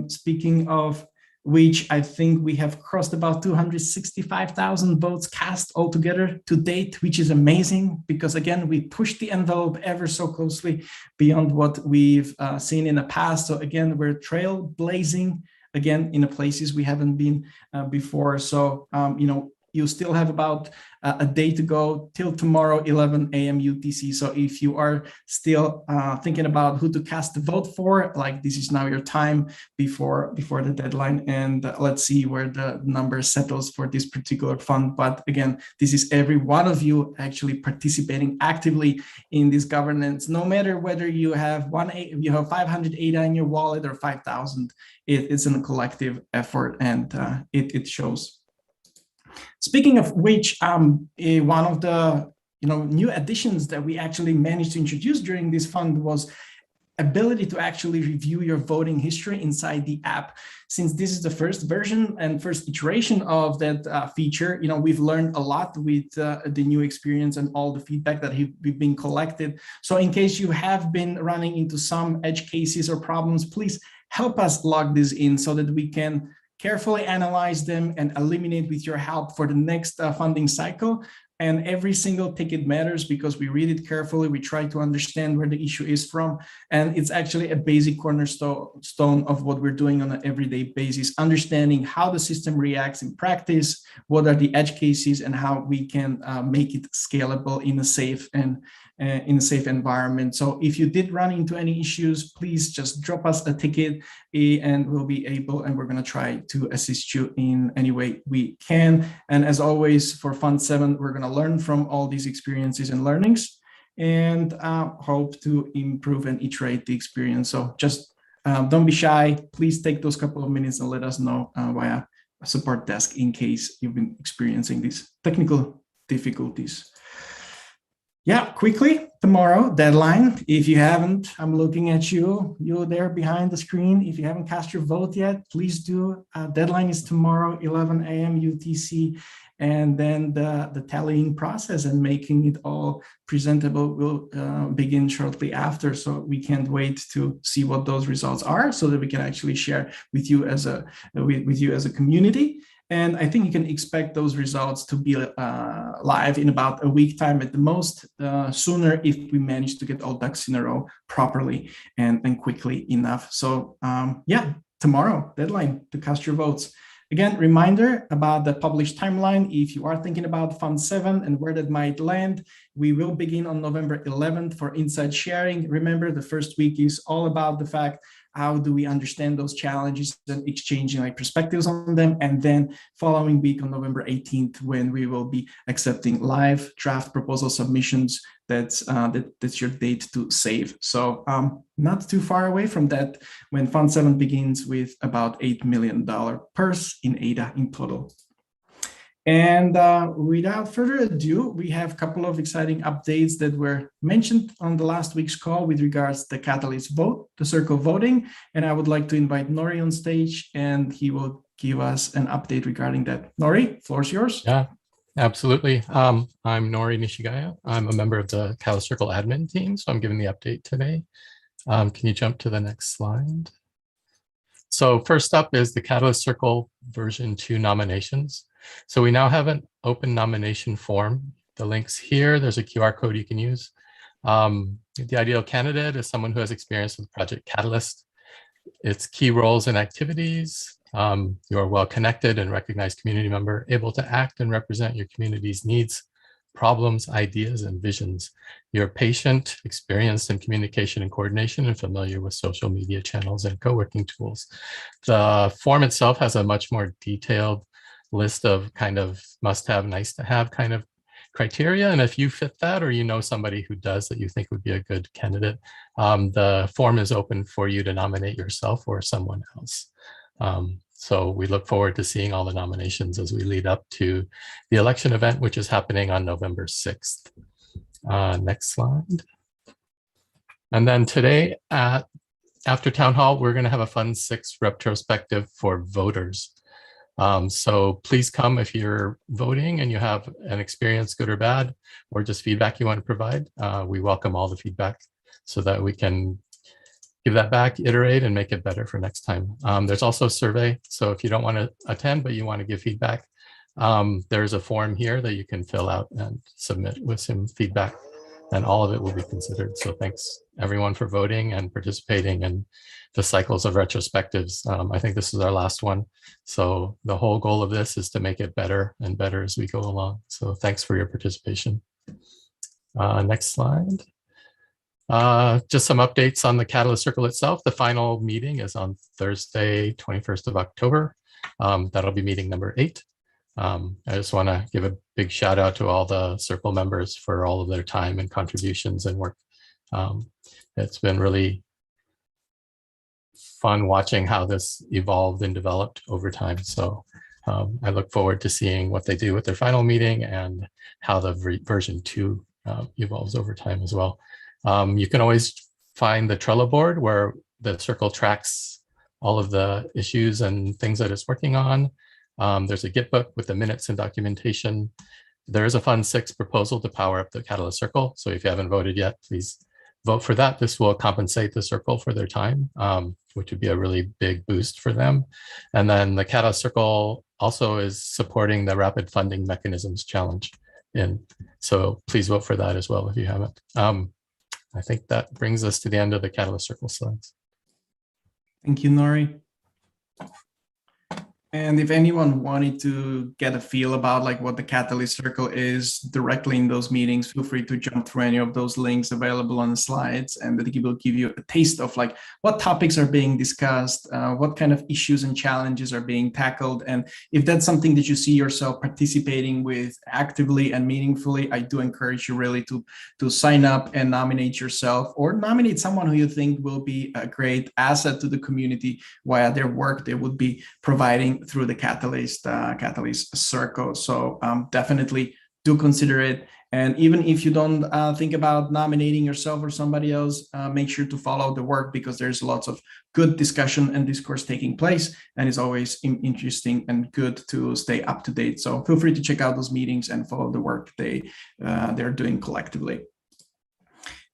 Speaking of which, I think we have crossed about 265,000 votes cast altogether to date, which is amazing because, again, we pushed the envelope ever so closely beyond what we've seen in the past. So again, we're trailblazing again in the places we haven't been before. So, you know, you still have about a day to go till tomorrow, 11 a.m. UTC. So if you are still thinking about who to cast the vote for, like, this is now your time before the deadline. And let's see where the number settles for this particular fund. But again, this is every one of you actually participating actively in this governance, no matter whether you have 500 ADA in your wallet or 5,000. It's a collective effort, and it shows. Speaking of which, one of the new additions that we actually managed to introduce during this fund was ability to actually review your voting history inside the app. Since this is the first version and first iteration of that feature, we've learned a lot with the new experience and all the feedback that we've been collected. So in case you have been running into some edge cases or problems, please help us log this in so that we can carefully analyze them and eliminate with your help for the next funding cycle. And every single ticket matters because we read it carefully. We try to understand where the issue is from. And it's actually a basic cornerstone of what we're doing on an everyday basis, understanding how the system reacts in practice, what are the edge cases, and how we can make it scalable in a safe and in a safe environment. So if you did run into any issues, please just drop us a ticket and we'll be able, and we're going to try to assist you in any way we can. And as always, for Fund 7, we're going to learn from all these experiences and learnings and hope to improve and iterate the experience. So just don't be shy. Please take those couple of minutes and let us know via a support desk in case you've been experiencing these technical difficulties. Yeah, quickly, tomorrow, deadline. If you haven't, I'm looking at you, you're there behind the screen. If you haven't cast your vote yet, please do. Deadline is tomorrow, 11 a.m. UTC. And then the tallying process and making it all presentable will begin shortly after. So we can't wait to see what those results are so that we can actually share with you as a community. And I think you can expect those results to be live in about a week time at the most, sooner if we manage to get all ducks in a row properly and quickly enough. So yeah, tomorrow, deadline to cast your votes. Again, reminder about the published timeline. If you are thinking about Fund 7 and where that might land, we will begin on November 11th for insight sharing. Remember, the first week is all about the fact, how do we understand those challenges and exchanging perspectives on them. And then following week on November 18th, when we will be accepting live draft proposal submissions, that's your date to save. So not too far away from that when Fund 7 begins with about $8 million purse in ADA in total. And without further ado, we have a couple of exciting updates that were mentioned on the last week's call with regards to the Catalyst vote, the circle voting. And I would like to invite Nori on stage and he will give us an update regarding that. Nori, floor is yours. Yeah, absolutely. I'm Nori Nishigaya. I'm a member of the Catalyst Circle admin team, so I'm giving the update today. Can you jump to the next slide? So first up is the Catalyst Circle version 2 nominations. So we now have an open nomination form. The link's here. There's a QR code you can use. The ideal candidate is someone who has experience with Project Catalyst, its key roles and activities. You are well-connected and recognized community member, able to act and represent your community's needs, problems, ideas, and visions. You're patient, experienced in communication and coordination, and familiar with social media channels and co-working tools. The form itself has a much more detailed list of kind of must-have, nice-to-have kind of criteria. And if you fit that, or you know somebody who does that you think would be a good candidate, the form is open for you to nominate yourself or someone else. So we look forward to seeing all the nominations as we lead up to the election event, which is happening on November 6th. Next slide. And then today after Town Hall, we're going to have a Fund 6 retrospective for voters. So please come if you're voting and you have an experience, good or bad, or just feedback you want to provide. We welcome all the feedback so that we can give that back, iterate, and make it better for next time. There's also a survey. So if you don't want to attend, but you want to give feedback, there's a form here that you can fill out and submit with some feedback, and all of it will be considered. So thanks everyone for voting and participating in the cycles of retrospectives. I think this is our last one. So the whole goal of this is to make it better and better as we go along. So thanks for your participation. Next slide. Just some updates on the Catalyst Circle itself. The final meeting is on Thursday, 21st of October. That'll be meeting number 8. I just want to give a big shout out to all the Circle members for all of their time and contributions and work. It's been really fun watching how this evolved and developed over time. So I look forward to seeing what they do with their final meeting and how the version 2 evolves over time as well. You can always find the Trello board where the circle tracks all of the issues and things that it's working on. There's a Git book with the minutes and documentation. There is a Fund 6 proposal to power up the Catalyst Circle. So if you haven't voted yet, please vote for that. This will compensate the Circle for their time, which would be a really big boost for them. And then the Catalyst Circle also is supporting the Rapid Funding Mechanisms Challenge. So please vote for that as well if you haven't. I think that brings us to the end of the Catalyst Circle slides. Thank you, Nori. And if anyone wanted to get a feel about like what the Catalyst Circle is directly in those meetings, feel free to jump through any of those links available on the slides, and that will give you a taste of like what topics are being discussed, what kind of issues and challenges are being tackled. And if that's something that you see yourself participating with actively and meaningfully, I do encourage you really to sign up and nominate yourself, or nominate someone who you think will be a great asset to the community via their work they would be providing through the Catalyst Circle. So definitely do consider it. And even if you don't think about nominating yourself or somebody else, make sure to follow the work, because there's lots of good discussion and discourse taking place, and it's always interesting and good to stay up to date. So feel free to check out those meetings and follow the work they're doing collectively.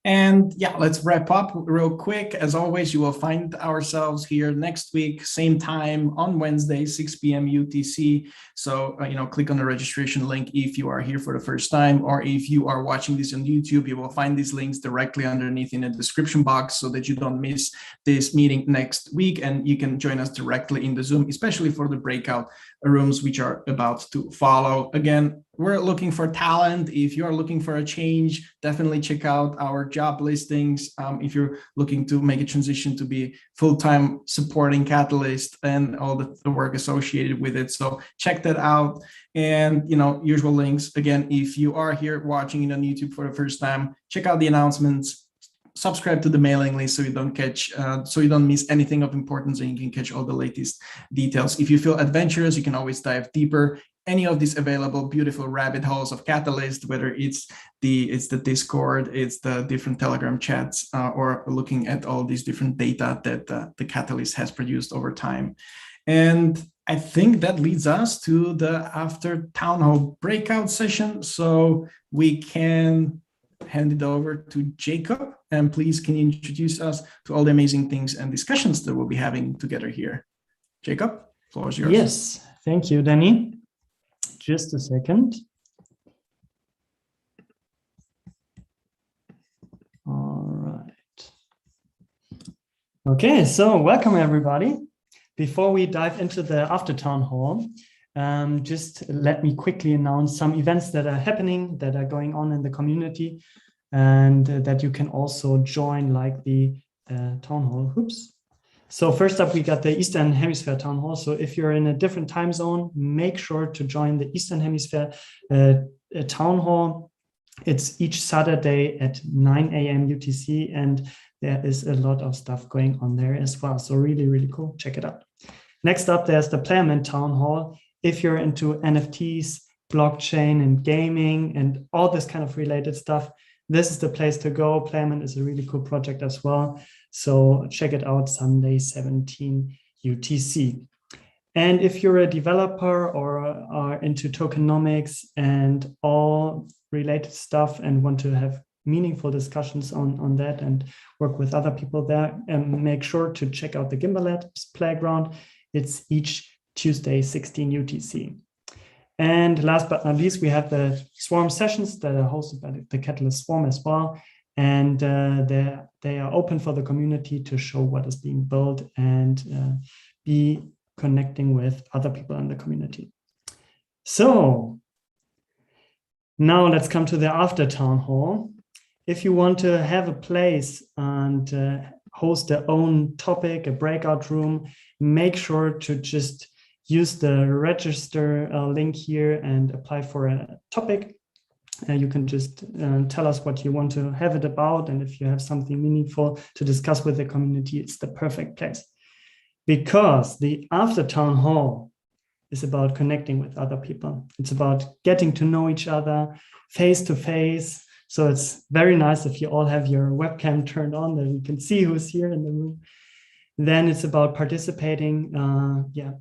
And yeah, let's wrap up real quick. As always, you will find ourselves here next week, same time on Wednesday, 6 p.m. UTC. So, click on the registration link if you are here for the first time, or if you are watching this on YouTube, you will find these links directly underneath in the description box so that you don't miss this meeting next week. And you can join us directly in the Zoom, especially for the breakout rooms, which are about to follow. Again, we're looking for talent. If you are looking for a change, definitely check out our job listings. If you're looking to make a transition to be full-time supporting Catalyst and all the work associated with it. So check that out. And, usual links. Again, if you are here watching it on YouTube for the first time, check out the announcements. Subscribe to the mailing list so you don't miss anything of importance, and you can catch all the latest details. If you feel adventurous, you can always dive deeper. Any of these available beautiful rabbit holes of Catalyst, whether it's the Discord, it's the different Telegram chats, or looking at all these different data that the Catalyst has produced over time. And I think that leads us to the after town hall breakout session. So we can hand it over to Jacob, and please can you introduce us to all the amazing things and discussions that we'll be having together here. Jacob, floor is yours. Yes, thank you, Danny. Just a second. All right. Okay, so welcome everybody. Before we dive into the after town hall, just let me quickly announce some events that are happening, that are going on in the community, and that you can also join, like the town hall. Oops. So first up, we got the Eastern Hemisphere Town Hall. So if you're in a different time zone, make sure to join the Eastern Hemisphere Town Hall. It's each Saturday at 9 a.m. UTC, and there is a lot of stuff going on there as well. So really, really cool. Check it out. Next up, there's the Playerman Town Hall. If you're into NFTs, blockchain, and gaming, and all this kind of related stuff, this is the place to go. Playerman is a really cool project as well. So check it out, Sunday, 17 UTC. And if you're a developer or are into tokenomics and all related stuff and want to have meaningful discussions on that and work with other people there, make sure to check out the Gimbal Labs Playground. It's each Tuesday, 16 UTC. And last but not least, we have the Swarm sessions that are hosted by the Catalyst Swarm as well. And they are open for the community to show what is being built and be connecting with other people in the community. So now let's come to the after town hall. If you want to have a place and host their own topic, a breakout room, make sure to just use the register link here and apply for a topic. You can just tell us what you want to have it about. And if you have something meaningful to discuss with the community, it's the perfect place. Because the after town hall is about connecting with other people. It's about getting to know each other face to face, So it's very nice if you all have your webcam turned on, that we can see who's here in the room. Then it's about participating,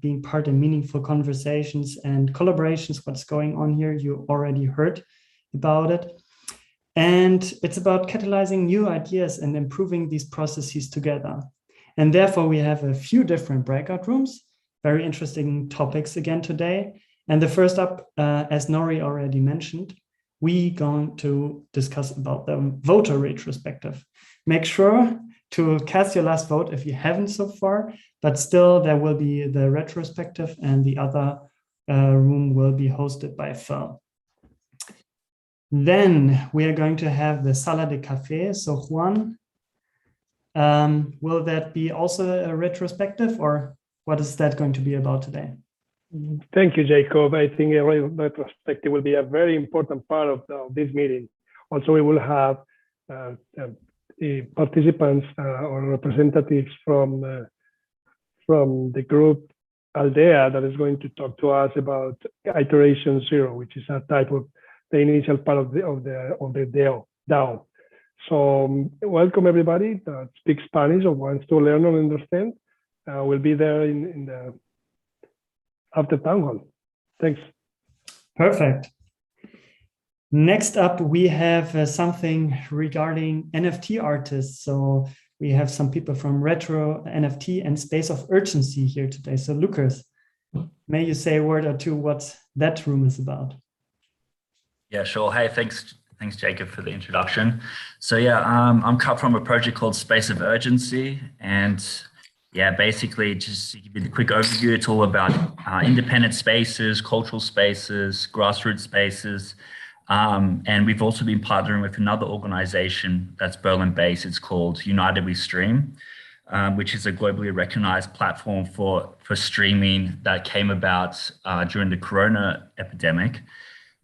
being part in meaningful conversations and collaborations, what's going on here. You already heard about it. And it's about catalyzing new ideas and improving these processes together. And therefore, we have a few different breakout rooms, very interesting topics again today. And the first up, as Nori already mentioned, we're going to discuss about the voter retrospective. Make sure to cast your last vote if you haven't so far, but still there will be the retrospective, and the other room will be hosted by Phil. Then we are going to have the Sala de Café. So Juan, will that be also a retrospective, or what is that going to be about today? Thank you, Jacob. I think a retrospective will be a very important part of this meeting. Also, we will have participants or representatives from the group Aldea that is going to talk to us about iteration 0, which is a type of the initial part of the DAO. So welcome everybody that speaks Spanish or wants to learn and understand. We'll be there in the after town hall. Thanks. Perfect. Next up, we have something regarding NFT artists. So we have some people from Retro NFT and Space of Urgency here today. So Lucas, may you say a word or two what that room is about? Yeah, sure. Hey, thanks Jacob for the introduction. So yeah, I'm cut from a project called Space of Urgency, and yeah, basically just to give you the quick overview, it's all about independent spaces, cultural spaces, grassroots spaces. And we've also been partnering with another organization that's Berlin-based. It's called United We Stream, which is a globally recognized platform for streaming that came about during the Corona epidemic.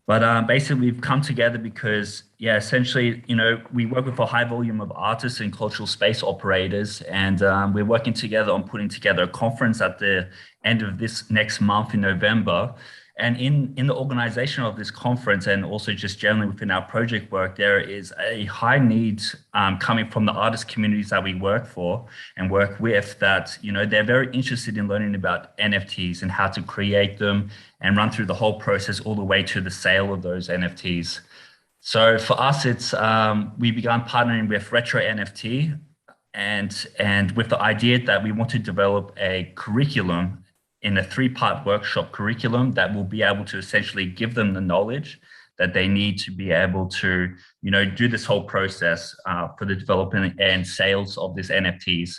But basically, we've come together because, yeah, essentially, you know, we work with a high volume of artists and cultural space operators, and we're working together on putting together a conference at the end of this next month in November. And in the organization of this conference, and also just generally within our project work, there is a high need coming from the artist communities that we work for and work with, that, you know, they're very interested in learning about NFTs and how to create them and run through the whole process all the way to the sale of those NFTs. So for us, it's we began partnering with Retro NFT and with the idea that we want to develop a curriculum in a 3-part workshop curriculum that will be able to essentially give them the knowledge that they need to be able to, you know, do this whole process for the development and sales of these NFTs.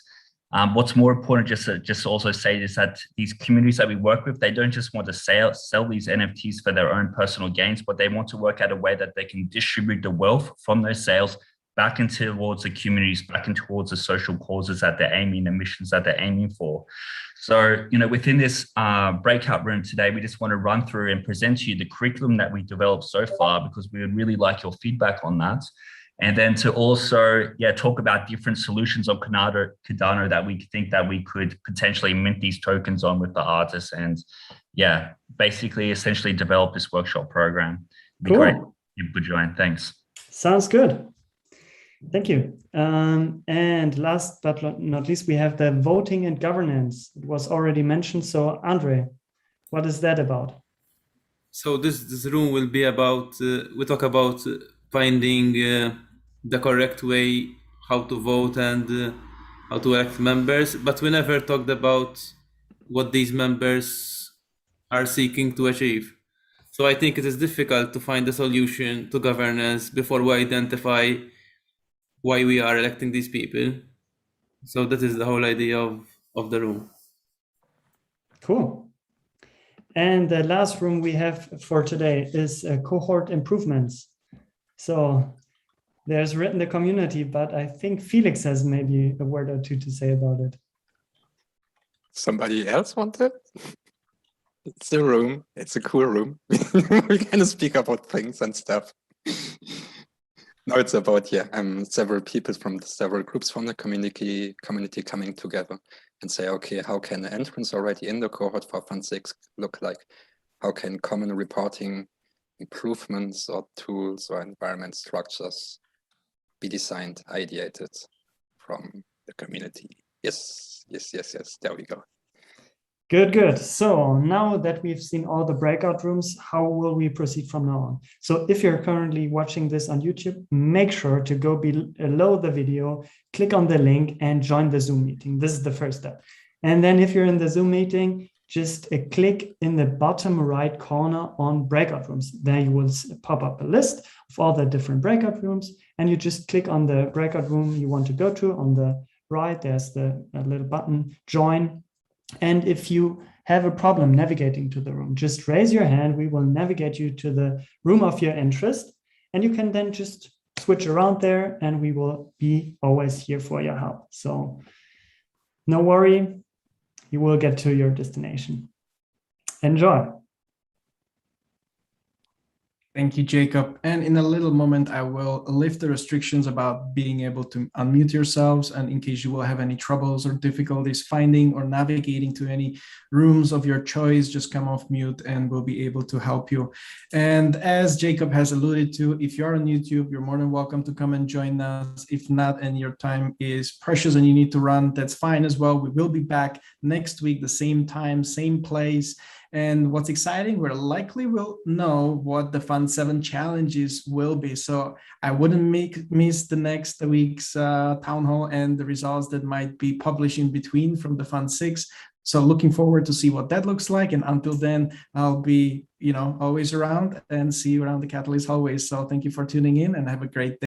What's more important, just to also say, is that these communities that we work with, they don't just want to sell these NFTs for their own personal gains, but they want to work out a way that they can distribute the wealth from those sales back into towards the communities, back into towards the social causes that they're aiming, the missions that they're aiming for. So, you know, within this breakout room today, we just want to run through and present to you the curriculum that we developed so far, because we would really like your feedback on that. And then to also, talk about different solutions of Cardano that we think that we could potentially mint these tokens on with the artists, and basically essentially develop this workshop program. It'd be great if you could join. Thanks. Sounds good. Thank you. And last but not least, we have the voting and governance. It was already mentioned. So Andre, what is that about? So this room will be about, we talk about finding the correct way how to vote and how to elect members, but we never talked about what these members are seeking to achieve. So I think it is difficult to find a solution to governance before we identify why we are electing these people. So that is the whole idea of the room. Cool. And the last room we have for today is cohort improvements. So there's written the community, but I think Felix has maybe a word or two to say about it. Somebody else wanted? It's a room. It's a cool room. We can speak about things and stuff. No, it's about several people from several groups from the community coming together and say, okay, how can the entrance already in the cohort for Fund 6 look like? How can common reporting improvements or tools or environment structures be designed, ideated from the community. Yes, there we go. Good. So now that we've seen all the breakout rooms, how will we proceed from now on? So if you're currently watching this on YouTube, make sure to go below the video, click on the link and join the Zoom meeting. This is the first step. And then if you're in the Zoom meeting, just click in the bottom right corner on breakout rooms. There you will pop up a list of all the different breakout rooms, and you just click on the breakout room you want to go to. On the right, there's the little button, join. And if you have a problem navigating to the room, just raise your hand. We will navigate you to the room of your interest. And you can then just switch around there and we will be always here for your help. So no worry, you will get to your destination. Enjoy. Thank you, Jacob. And in a little moment, I will lift the restrictions about being able to unmute yourselves. And in case you will have any troubles or difficulties finding or navigating to any rooms of your choice, just come off mute and we'll be able to help you. And as Jacob has alluded to, if you're on YouTube, you're more than welcome to come and join us. If not, and your time is precious and you need to run, that's fine as well. We will be back next week, the same time, same place. And what's exciting, we're likely will know what the Fund 7 challenges will be. So I wouldn't miss the next week's town hall and the results that might be published in between from the Fund 6. So looking forward to see what that looks like. And until then, I'll be, always around and see you around the Catalyst hallways. So thank you for tuning in and have a great day.